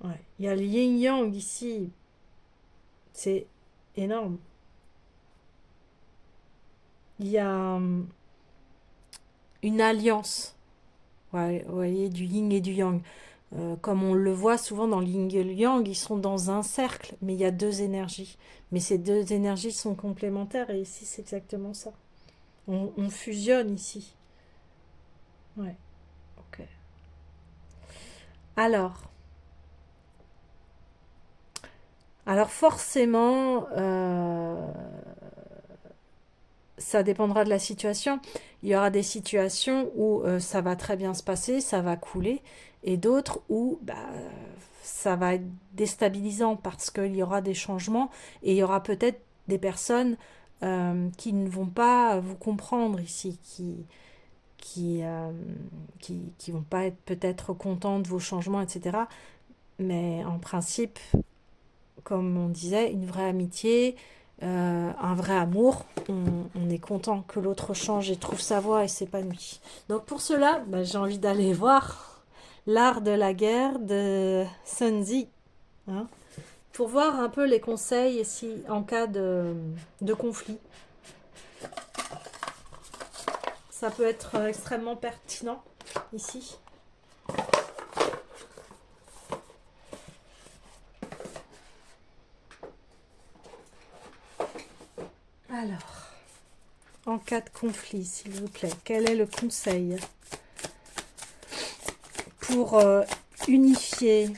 Ouais. Il y a le yin-yang ici, c'est énorme. Il y a une alliance, ouais, vous voyez, du yin et du yang. Comme on le voit souvent dans le yin et le yang, ils sont dans un cercle, mais il y a deux énergies. Mais ces deux énergies sont complémentaires, et ici c'est exactement ça. On fusionne ici. Ouais, ok. Alors, alors forcément, ça dépendra de la situation. Il y aura des situations où ça va très bien se passer, ça va couler, et d'autres où bah, ça va être déstabilisant, parce qu'il y aura des changements, et il y aura peut-être des personnes qui ne vont pas vous comprendre ici, qui, euh, qui vont pas être peut-être contents de vos changements, etc. Mais en principe, comme on disait, une vraie amitié, un vrai amour, on est content que l'autre change et trouve sa voie et s'épanouit. Donc pour cela, bah, j'ai envie d'aller voir L'art de la guerre de Sun Tzu, hein, pour voir un peu les conseils si, en cas de conflit. Ça peut être extrêmement pertinent ici. Alors, en cas de conflit, s'il vous plaît, quel est le conseil pour unifier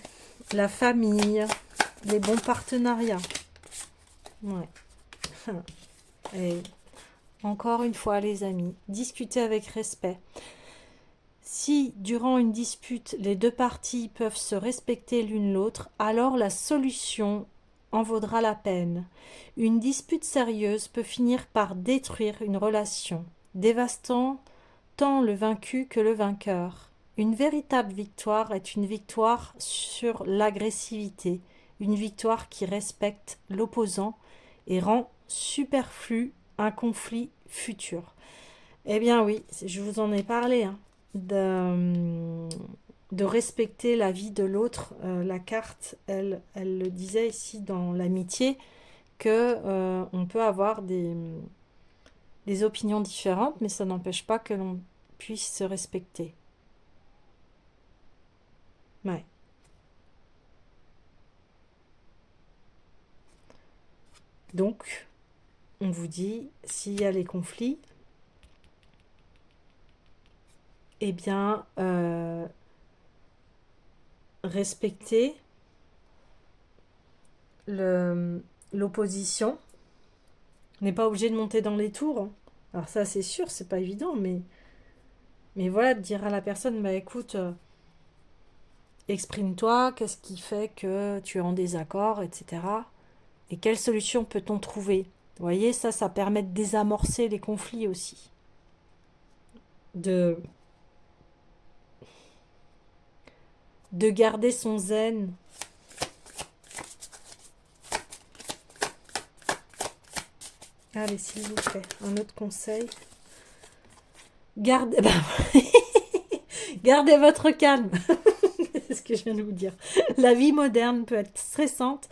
la famille, les bons partenariats? Ouais. Et encore une fois, les amis, discutez avec respect. Si, durant une dispute, les deux parties peuvent se respecter l'une l'autre, alors la solution en vaudra la peine. Une dispute sérieuse peut finir par détruire une relation, dévastant tant le vaincu que le vainqueur. Une véritable victoire est une victoire sur l'agressivité, une victoire qui respecte l'opposant et rend superflu un conflit futur. Eh bien oui, je vous en ai parlé, hein, de respecter la vie de l'autre. La carte, elle le disait ici dans l'amitié, que on peut avoir des opinions différentes, mais ça n'empêche pas que l'on puisse se respecter. Ouais. Donc, on vous dit, s'il y a les conflits, eh bien, respectez l'opposition. On n'est pas obligé de monter dans les tours, hein. Alors ça, c'est sûr, c'est pas évident, mais voilà, de dire à la personne, bah écoute, exprime-toi, qu'est-ce qui fait que tu es en désaccord, etc. Et quelle solution peut-on trouver? Vous voyez, ça permet de désamorcer les conflits aussi. De garder son zen. Allez, s'il vous plaît, un autre conseil. Gardez votre calme. C'est ce que je viens de vous dire. La vie moderne peut être stressante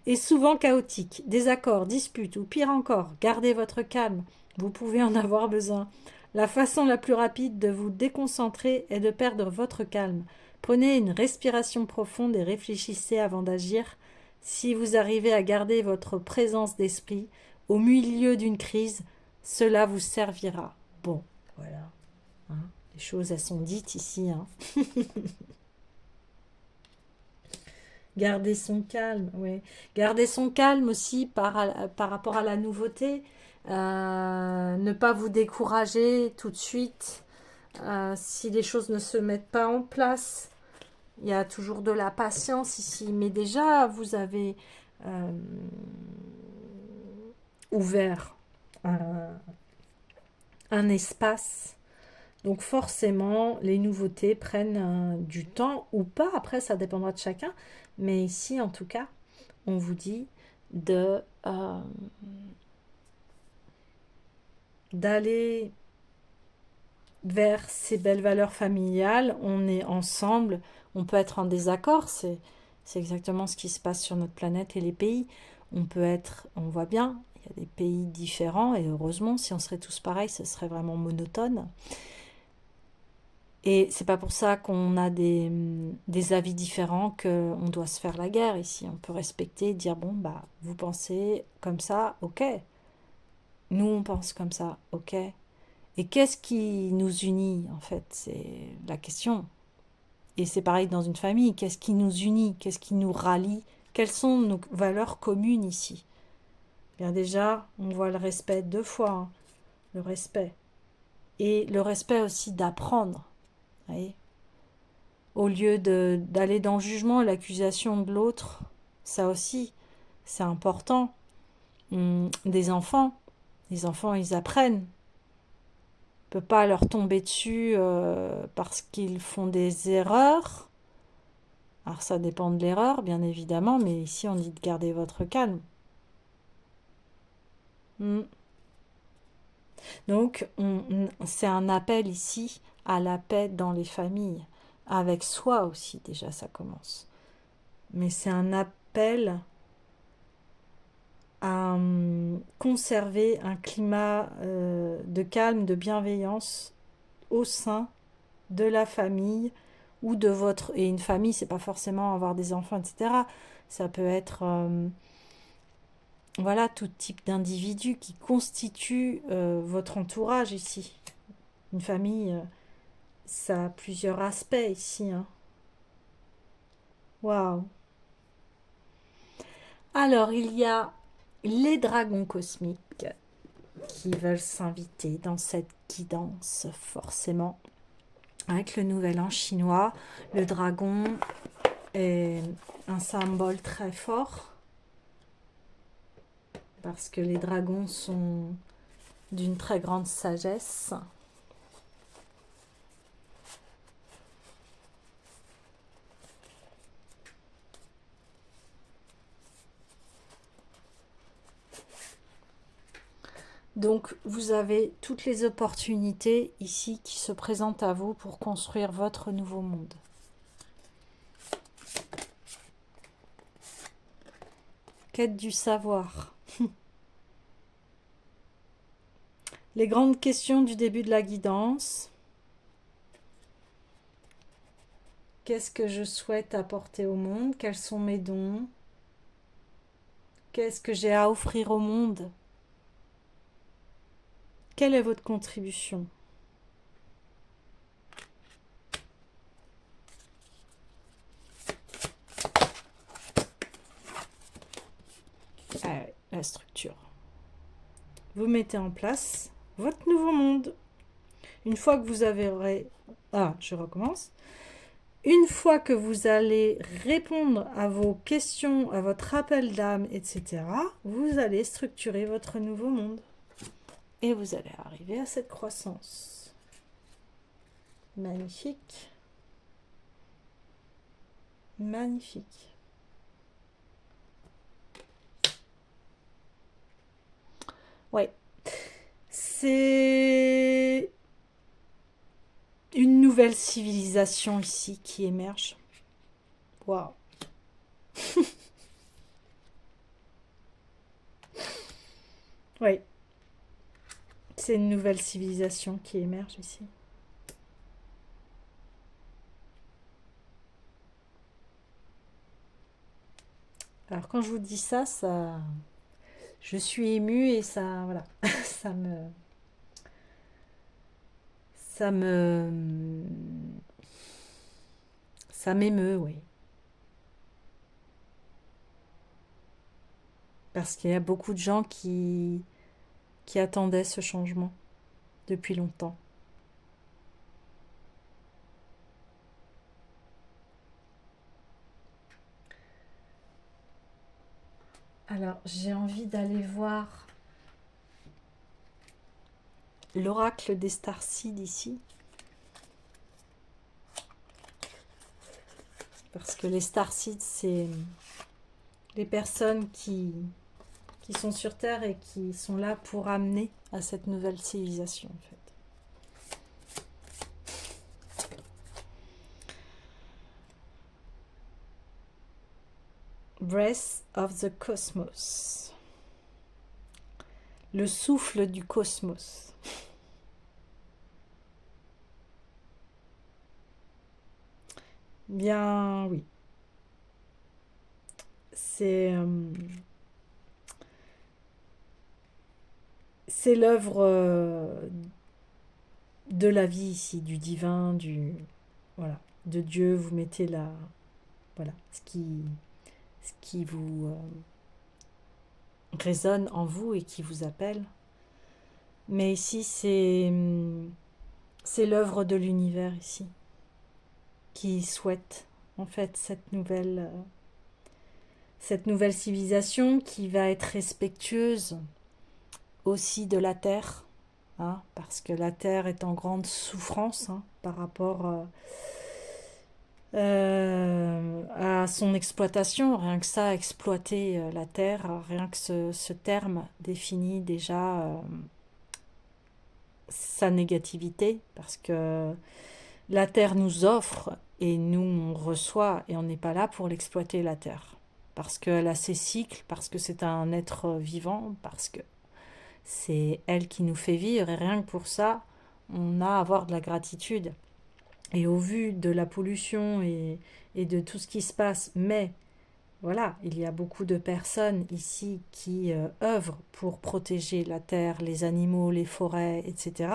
et souvent chaotique. Désaccords, disputes ou pire encore, gardez votre calme. Vous pouvez en avoir besoin. La façon la plus rapide de vous déconcentrer est de perdre votre calme. Prenez une respiration profonde et réfléchissez avant d'agir. Si vous arrivez à garder votre présence d'esprit au milieu d'une crise, cela vous servira. Bon, voilà. Hein, les choses, elles sont dites ici. Hein. Garder son calme, oui. Garder son calme aussi par rapport à la nouveauté. Ne pas vous décourager tout de suite si les choses ne se mettent pas en place. Il y a toujours de la patience ici. Mais déjà, vous avez ouvert un espace. Donc forcément, les nouveautés prennent du temps ou pas. Après, ça dépendra de chacun. Mais ici, en tout cas, on vous dit d'aller vers ces belles valeurs familiales. On est ensemble. On peut être en désaccord. C'est exactement ce qui se passe sur notre planète et les pays. On peut être, on voit bien, il y a des pays différents. Et heureusement, si on serait tous pareils, ce serait vraiment monotone. Et c'est pas pour ça qu'on a des avis différents qu'on doit se faire la guerre ici. On peut respecter, dire bon, bah, vous pensez comme ça, ok. Nous, on pense comme ça, ok. Et qu'est-ce qui nous unit, en fait? C'est la question. Et c'est pareil dans une famille. Qu'est-ce qui nous unit? Qu'est-ce qui nous rallie? Quelles sont nos valeurs communes ici? Bien déjà, on voit le respect 2 fois. Hein, le respect. Et le respect aussi d'apprendre. Vous voyez, au lieu d'aller dans le jugement et l'accusation de l'autre, ça aussi, c'est important. Des enfants, les enfants, ils apprennent. On ne peut pas leur tomber dessus parce qu'ils font des erreurs. Alors ça dépend de l'erreur, bien évidemment, mais ici on dit de garder votre calme. Donc, c'est un appel ici à la paix dans les familles. Avec soi aussi, déjà, ça commence. Mais c'est un appel à conserver un climat de calme, de bienveillance au sein de la famille ou de votre... Et une famille, c'est pas forcément avoir des enfants, etc. Ça peut être voilà, tout type d'individus qui constituent votre entourage ici. Une famille, ça a plusieurs aspects ici, hein. Waouh! Alors, il y a les dragons cosmiques qui veulent s'inviter dans cette guidance, forcément. Avec le nouvel an chinois, le dragon est un symbole très fort parce que les dragons sont d'une très grande sagesse. Donc, vous avez toutes les opportunités ici qui se présentent à vous pour construire votre nouveau monde. Quête du savoir. Les grandes questions du début de la guidance. Qu'est-ce que je souhaite apporter au monde? Quels sont mes dons? Qu'est-ce que j'ai à offrir au monde? Quelle est votre contribution? Ah ouais, la structure. Vous mettez en place votre nouveau monde. Une fois que vous avez... Ah, je recommence. Une fois que vous allez répondre à vos questions, à votre appel d'âme, etc., vous allez structurer votre nouveau monde. Et vous allez arriver à cette croissance. Magnifique. Magnifique. Ouais. C'est une nouvelle civilisation ici qui émerge. Waouh. Oui. C'est une nouvelle civilisation qui émerge ici. Alors quand je vous dis ça, je suis émue et ça, voilà, ça m'émeut, oui. Parce qu'il y a beaucoup de gens qui attendaient ce changement depuis longtemps. Alors, j'ai envie d'aller voir l'oracle des starseeds ici. Parce que les starseeds, c'est les personnes qui sont sur Terre et qui sont là pour amener à cette nouvelle civilisation, en fait. Breath of the Cosmos. Le souffle du cosmos. Bien, oui. C'est l'œuvre de la vie ici, du divin, voilà, de Dieu. Vous mettez là, voilà, ce qui vous résonne en vous et qui vous appelle. Mais ici, c'est l'œuvre de l'univers ici, qui souhaite en fait cette nouvelle civilisation qui va être respectueuse aussi de la terre, hein, parce que la terre est en grande souffrance, hein, par rapport à son exploitation. Rien que ça, exploiter la terre, rien que ce terme définit déjà sa négativité, parce que la terre nous offre et nous on reçoit, et on n'est pas là pour l'exploiter, la terre, parce qu'elle a ses cycles, parce que c'est un être vivant, parce que c'est elle qui nous fait vivre, et rien que pour ça, on a à avoir de la gratitude. Et au vu de la pollution et de tout ce qui se passe, mais voilà, il y a beaucoup de personnes ici qui œuvrent pour protéger la terre, les animaux, les forêts, etc.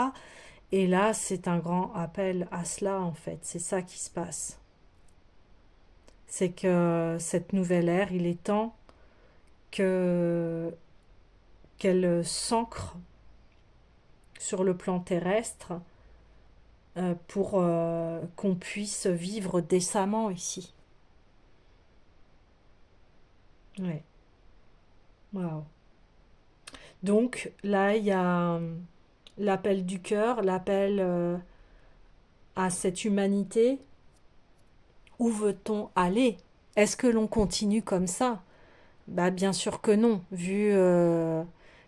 Et là, c'est un grand appel à cela, en fait. C'est ça qui se passe. C'est que cette nouvelle ère, il est temps que qu'elle s'ancre sur le plan terrestre pour qu'on puisse vivre décemment ici. Ouais. Waouh. Donc là, il y a l'appel du cœur, l'appel à cette humanité. Où veut-on aller? Est-ce que l'on continue comme ça? Bah bien sûr que non, vu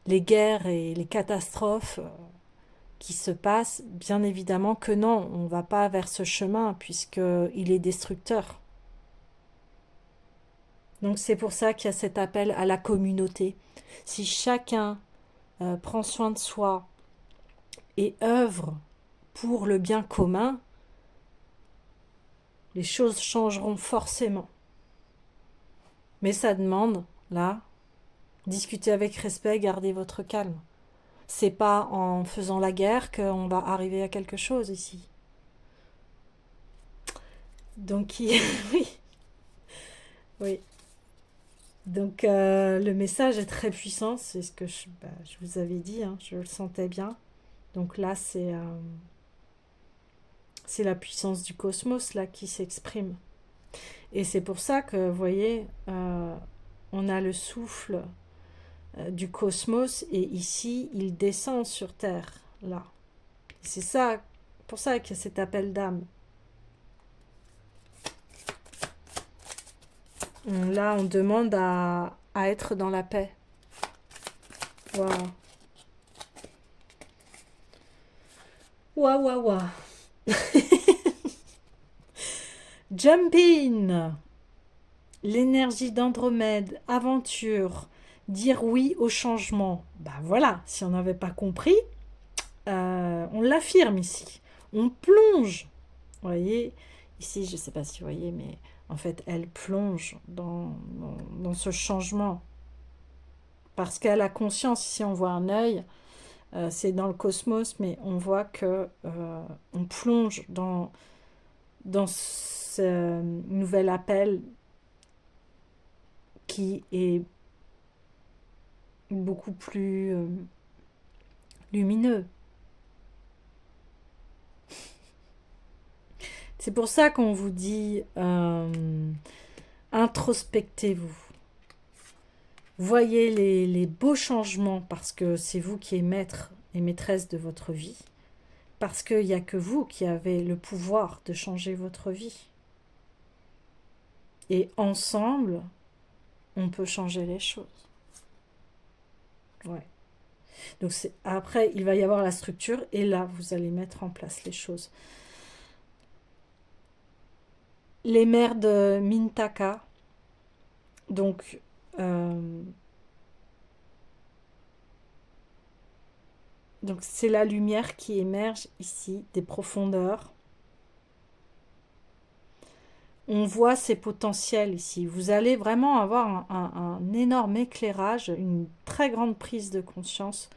les guerres et les catastrophes qui se passent, bien évidemment que non, on ne va pas vers ce chemin puisqu'il est destructeur. Donc c'est pour ça qu'il y a cet appel à la communauté. Si chacun prend soin de soi et œuvre pour le bien commun, les choses changeront forcément. Mais ça demande, là, discuter avec respect, garder votre calme. C'est pas en faisant la guerre qu'on va arriver à quelque chose ici. Donc, oui, oui. Donc, le message est très puissant, c'est ce que je vous avais dit, hein, je le sentais bien. Donc là, c'est la puissance du cosmos là qui s'exprime. Et c'est pour ça que, vous voyez, on a le souffle du cosmos et ici, il descend sur Terre, là. C'est ça, pour ça qu'il y a cet appel d'âme. Là, on demande à être dans la paix. Waouh. Waouh, waouh, waouh. Jump in. L'énergie d'Andromède, aventure, dire oui au changement. Ben voilà, si on n'avait pas compris, on l'affirme ici. On plonge. Vous voyez, ici, je ne sais pas si vous voyez, mais en fait, elle plonge dans ce changement. Parce qu'elle a conscience, ici on voit un œil, c'est dans le cosmos, mais on voit que on plonge dans ce nouvel appel qui est beaucoup plus lumineux. C'est pour ça qu'on vous dit introspectez-vous. Voyez les beaux changements parce que c'est vous qui êtes maître et maîtresse de votre vie. Parce qu'il n'y a que vous qui avez le pouvoir de changer votre vie. Et ensemble, on peut changer les choses. Ouais. Donc après, il va y avoir la structure et là, vous allez mettre en place les choses. Les mers de Mintaka, donc c'est la lumière qui émerge ici des profondeurs. On voit ces potentiels ici. Vous allez vraiment avoir un énorme éclairage, une très grande prise de conscience.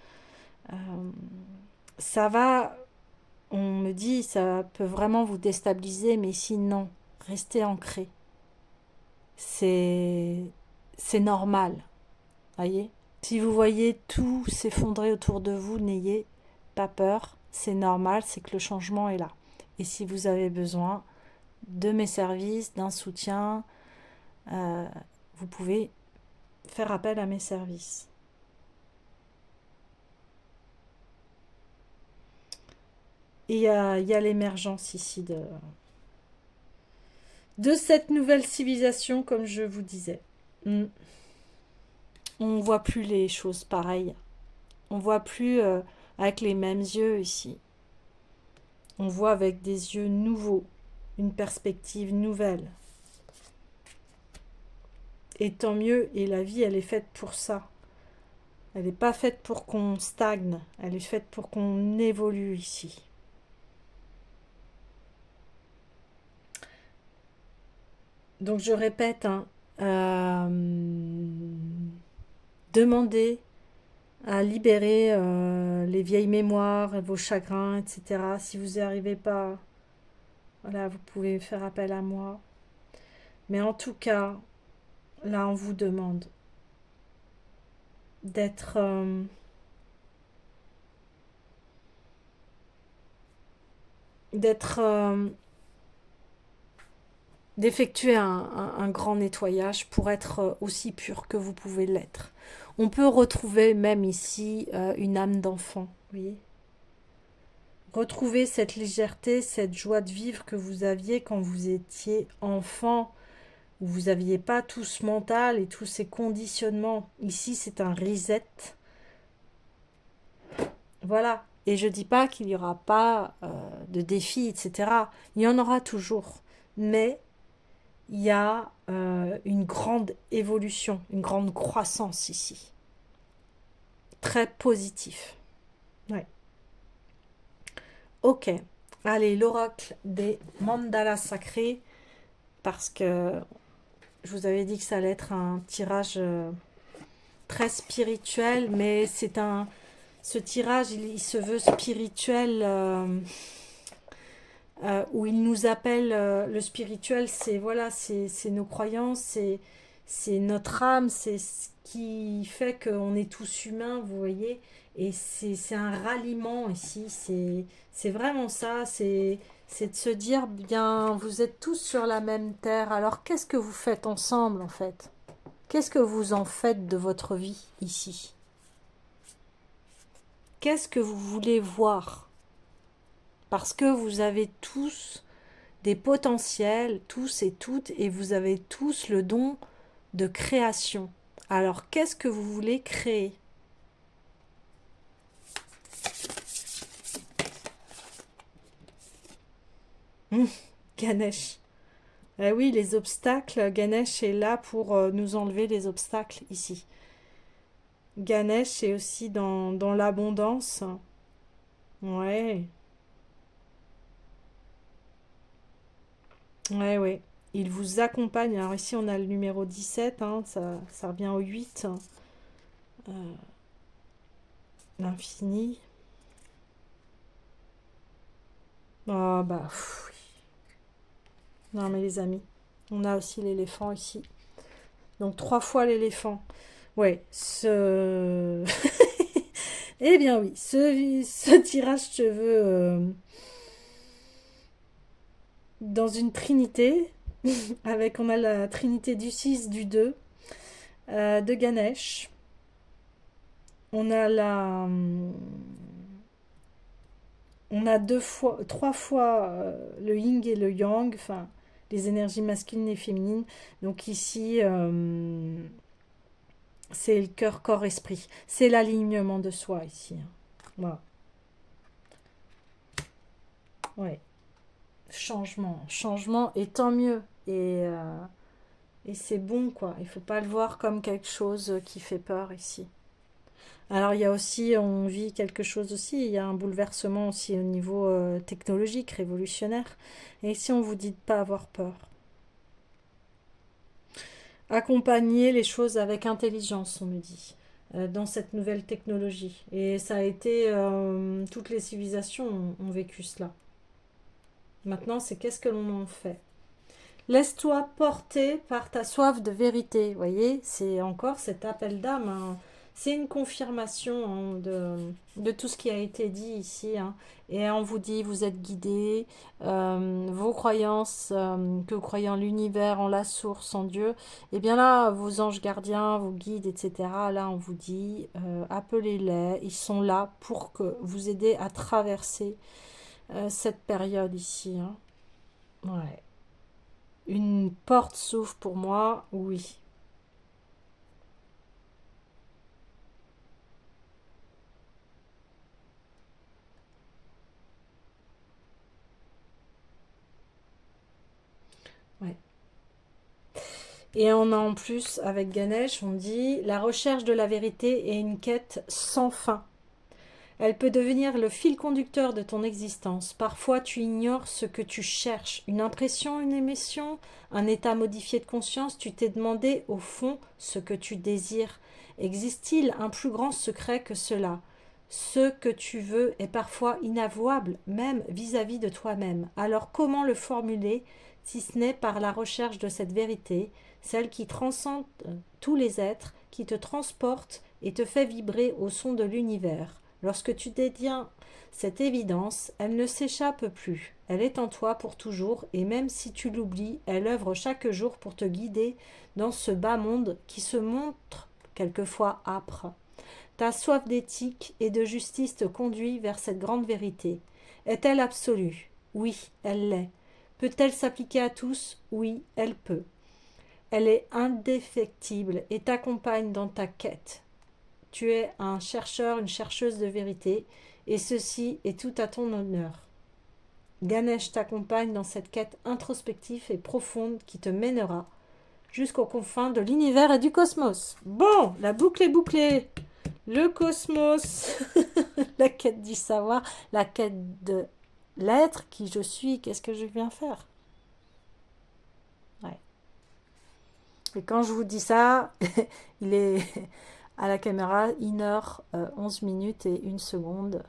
Ça va, on me dit, ça peut vraiment vous déstabiliser, mais sinon, restez ancré. C'est normal, voyez. Si vous voyez tout s'effondrer autour de vous, n'ayez pas peur. C'est normal, c'est que le changement est là. Et si vous avez besoin de mes services, d'un soutien, vous pouvez faire appel à mes services. Et il y a l'émergence ici de cette nouvelle civilisation, comme je vous disais. On ne voit plus les choses pareilles. On ne voit plus avec les mêmes yeux ici. On voit avec des yeux nouveaux, une perspective nouvelle. Et tant mieux, et la vie, elle est faite pour ça. Elle n'est pas faite pour qu'on stagne, elle est faite pour qu'on évolue ici. Donc je répète, hein, Euh, demandez à libérer les vieilles mémoires, vos chagrins, etc. Si vous n'y arrivez pas, voilà, vous pouvez faire appel à moi. Mais en tout cas, là, on vous demande d'être d'être d'effectuer un grand nettoyage pour être aussi pur que vous pouvez l'être. On peut retrouver même ici une âme d'enfant, vous voyez. Retrouver cette légèreté, cette joie de vivre que vous aviez quand vous étiez enfant, où vous n'aviez pas tout ce mental et tous ces conditionnements. Ici, c'est un reset. Voilà. Et je dis pas qu'il n'y aura pas de défis, etc. Il y en aura toujours. Mais il y a une grande évolution, une grande croissance ici. Très positif. Ouais. Ok. Allez, l'oracle des mandalas sacrés, parce que je vous avais dit que ça allait être un tirage très spirituel, mais ce tirage, il se veut spirituel, où il nous appelle, le spirituel, c'est voilà, c'est nos croyances, c'est notre âme, c'est ce qui fait qu'on est tous humains, vous voyez, et c'est un ralliement ici, c'est vraiment ça, c'est de se dire, bien, vous êtes tous sur la même terre, alors qu'est-ce que vous faites ensemble en fait? Qu'est-ce que vous en faites de votre vie ici? Qu'est-ce que vous voulez voir? Parce que vous avez tous des potentiels, tous et toutes, et vous avez tous le don de création. Alors, qu'est-ce que vous voulez créer? Hum, Ganesh. Eh oui, les obstacles, Ganesh est là pour nous enlever les obstacles ici. Ganesh est aussi dans l'abondance. Ouais, ouais, ouais. Il vous accompagne. Alors ici, on a le numéro 17, hein, ça revient au 8. L'infini. Ah bah, pff, non mais les amis, on a aussi l'éléphant ici. Donc 3 fois l'éléphant. Ouais, eh bien oui, ce tirage cheveux dans une trinité, avec on a la trinité du 6 du 2 de Ganesh. On a on a 3 fois le yin et le yang, enfin les énergies masculines et féminines. Donc ici, c'est le cœur, corps, esprit. C'est l'alignement de soi ici, hein. Voilà. Ouais. Changement. Changement, et tant mieux. Et c'est bon, quoi. Il faut pas le voir comme quelque chose qui fait peur ici. Alors il y a aussi, on vit quelque chose aussi, il y a un bouleversement aussi au niveau technologique, révolutionnaire. Et ici on vous dit de pas avoir peur. Accompagner les choses avec intelligence, on me dit, dans cette nouvelle technologie. Et ça a été, toutes les civilisations ont vécu cela. Maintenant, c'est qu'est-ce que l'on en fait. Laisse-toi porter par ta soif de vérité. Vous voyez, c'est encore cet appel d'âme, hein. C'est une confirmation, hein, de tout ce qui a été dit ici, hein. Et on vous dit, vous êtes guidés, vos croyances, que vous croyez en l'univers, en la source, en Dieu. Et bien là, vos anges gardiens, vos guides, etc. Là, on vous dit, appelez-les. Ils sont là pour que vous aider à traverser cette période ici, hein. Ouais. Une porte s'ouvre pour moi, oui. Ouais. Et on a en plus, avec Ganesh, on dit la recherche de la vérité est une quête sans fin. Elle peut devenir le fil conducteur de ton existence. Parfois, tu ignores ce que tu cherches. Une impression, une émotion, un état modifié de conscience. Tu t'es demandé, au fond, ce que tu désires. Existe-t-il un plus grand secret que cela? Ce que tu veux est parfois inavouable, même vis-à-vis de toi-même. Alors comment le formuler, si ce n'est par la recherche de cette vérité, celle qui transcende tous les êtres, qui te transporte et te fait vibrer au son de l'univers. Lorsque tu détiens cette évidence, elle ne s'échappe plus. Elle est en toi pour toujours, et même si tu l'oublies, elle œuvre chaque jour pour te guider dans ce bas monde qui se montre quelquefois âpre. Ta soif d'éthique et de justice te conduit vers cette grande vérité. Est-elle absolue? Oui, elle l'est. Peut-elle s'appliquer à tous? Oui, elle peut. Elle est indéfectible et t'accompagne dans ta quête. Tu es un chercheur, une chercheuse de vérité, et ceci est tout à ton honneur. Ganesh t'accompagne dans cette quête introspective et profonde qui te mènera jusqu'aux confins de l'univers et du cosmos. Bon, la boucle est bouclée. Le cosmos, la quête du savoir, la quête de l'être, qui je suis, qu'est-ce que je viens faire. Ouais. Et quand je vous dis ça, il est à la caméra 1h, 11 minutes et 1 seconde.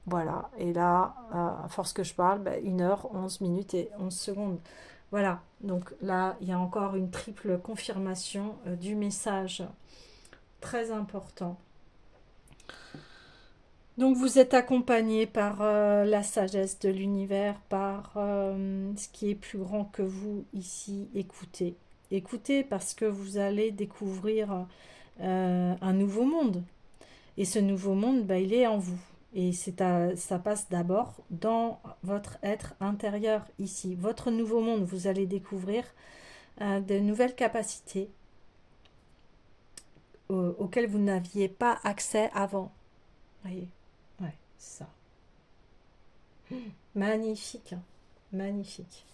Voilà. Et là, à force que je parle, 1h, 11 minutes et 11 secondes. Voilà. Donc là, il y a encore une triple confirmation du message. Très important. Donc vous êtes accompagné par la sagesse de l'univers, par ce qui est plus grand que vous ici. Écoutez. Écoutez parce que vous allez découvrir un nouveau monde. Et ce nouveau monde, il est en vous. Et ça passe d'abord dans votre être intérieur ici. Votre nouveau monde, vous allez découvrir de nouvelles capacités auxquelles vous n'aviez pas accès avant. Voyez, ouais, c'est ça. Magnifique, hein. Magnifique.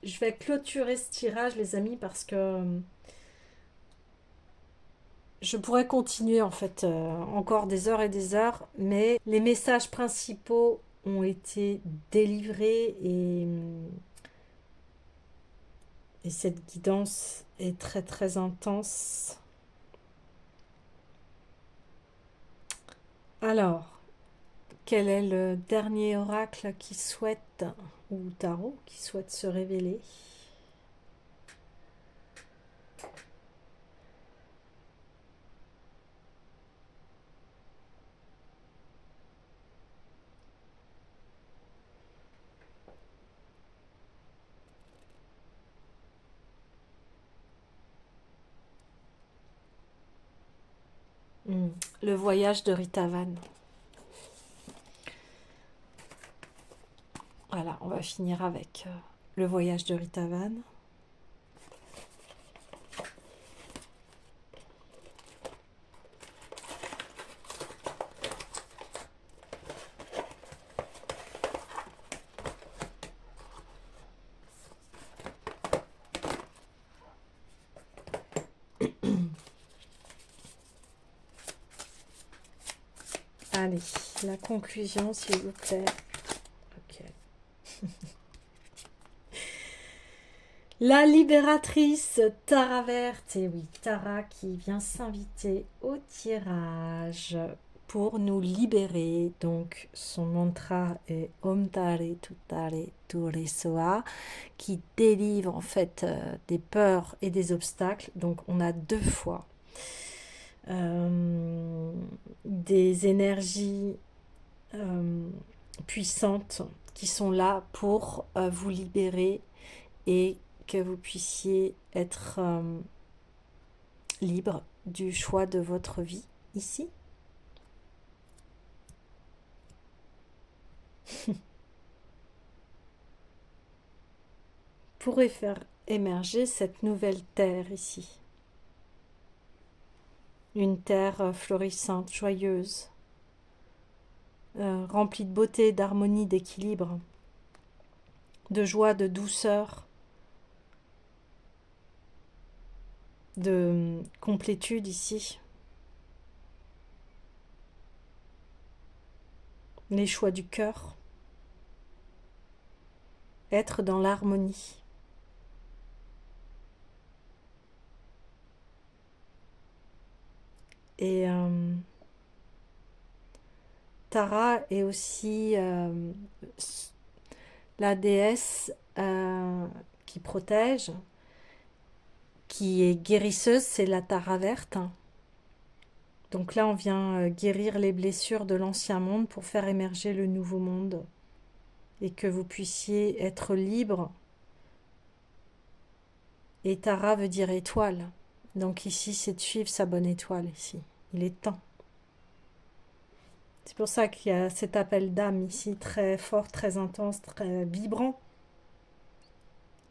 Je vais clôturer ce tirage, les amis, parce que je pourrais continuer en fait encore des heures et des heures, mais les messages principaux ont été délivrés et cette guidance est très très intense. Alors, quel est le dernier oracle qui souhaite, ou tarot, qui souhaite se révéler? Le voyage de Ritavan. Voilà, on va finir avec le voyage de Ritavan. Allez, la conclusion, s'il vous plaît. Ok. La libératrice Tara verte, et oui, Tara qui vient s'inviter au tirage pour nous libérer. Donc, son mantra est Om Tare Tutare Ture Soa, qui délivre en fait des peurs et des obstacles. Donc, on a 2 fois des énergies puissantes qui sont là pour vous libérer et que vous puissiez être libre du choix de votre vie ici. Pourrait faire émerger cette nouvelle terre ici. Une terre florissante, joyeuse, rempli de beauté, d'harmonie, d'équilibre, de joie, de douceur, de complétude ici. Les choix du cœur. Être dans l'harmonie. Et Tara est aussi la déesse qui protège, qui est guérisseuse, c'est la Tara verte. Donc là, on vient guérir les blessures de l'ancien monde pour faire émerger le nouveau monde et que vous puissiez être libre. Et Tara veut dire étoile. Donc ici, c'est de suivre sa bonne étoile ici. Il est temps. C'est pour ça qu'il y a cet appel d'âme ici, très fort, très intense, très vibrant.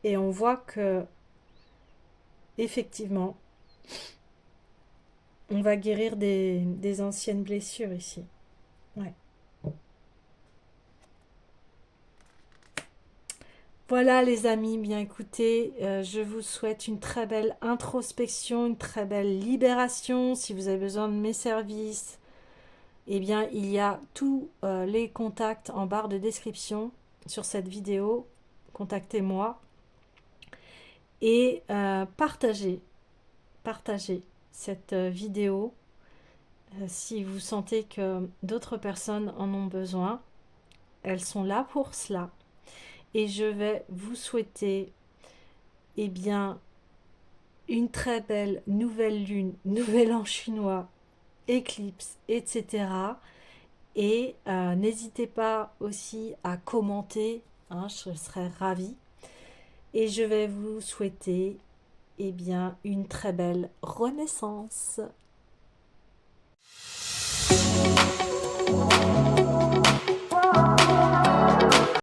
Et on voit que, effectivement, on va guérir des anciennes blessures ici. Ouais. Voilà les amis, bien écoutez, je vous souhaite une très belle introspection, une très belle libération. Si vous avez besoin de mes services, eh bien il y a tous les contacts en barre de description sur cette vidéo. Contactez-moi et partagez cette vidéo si vous sentez que d'autres personnes en ont besoin. Elles sont là pour cela. Et je vais vous souhaiter, eh bien, une très belle nouvelle lune, nouvel an chinois, éclipse, etc. Et n'hésitez pas aussi à commenter, hein, je serais ravie. Et je vais vous souhaiter, eh bien, une très belle renaissance.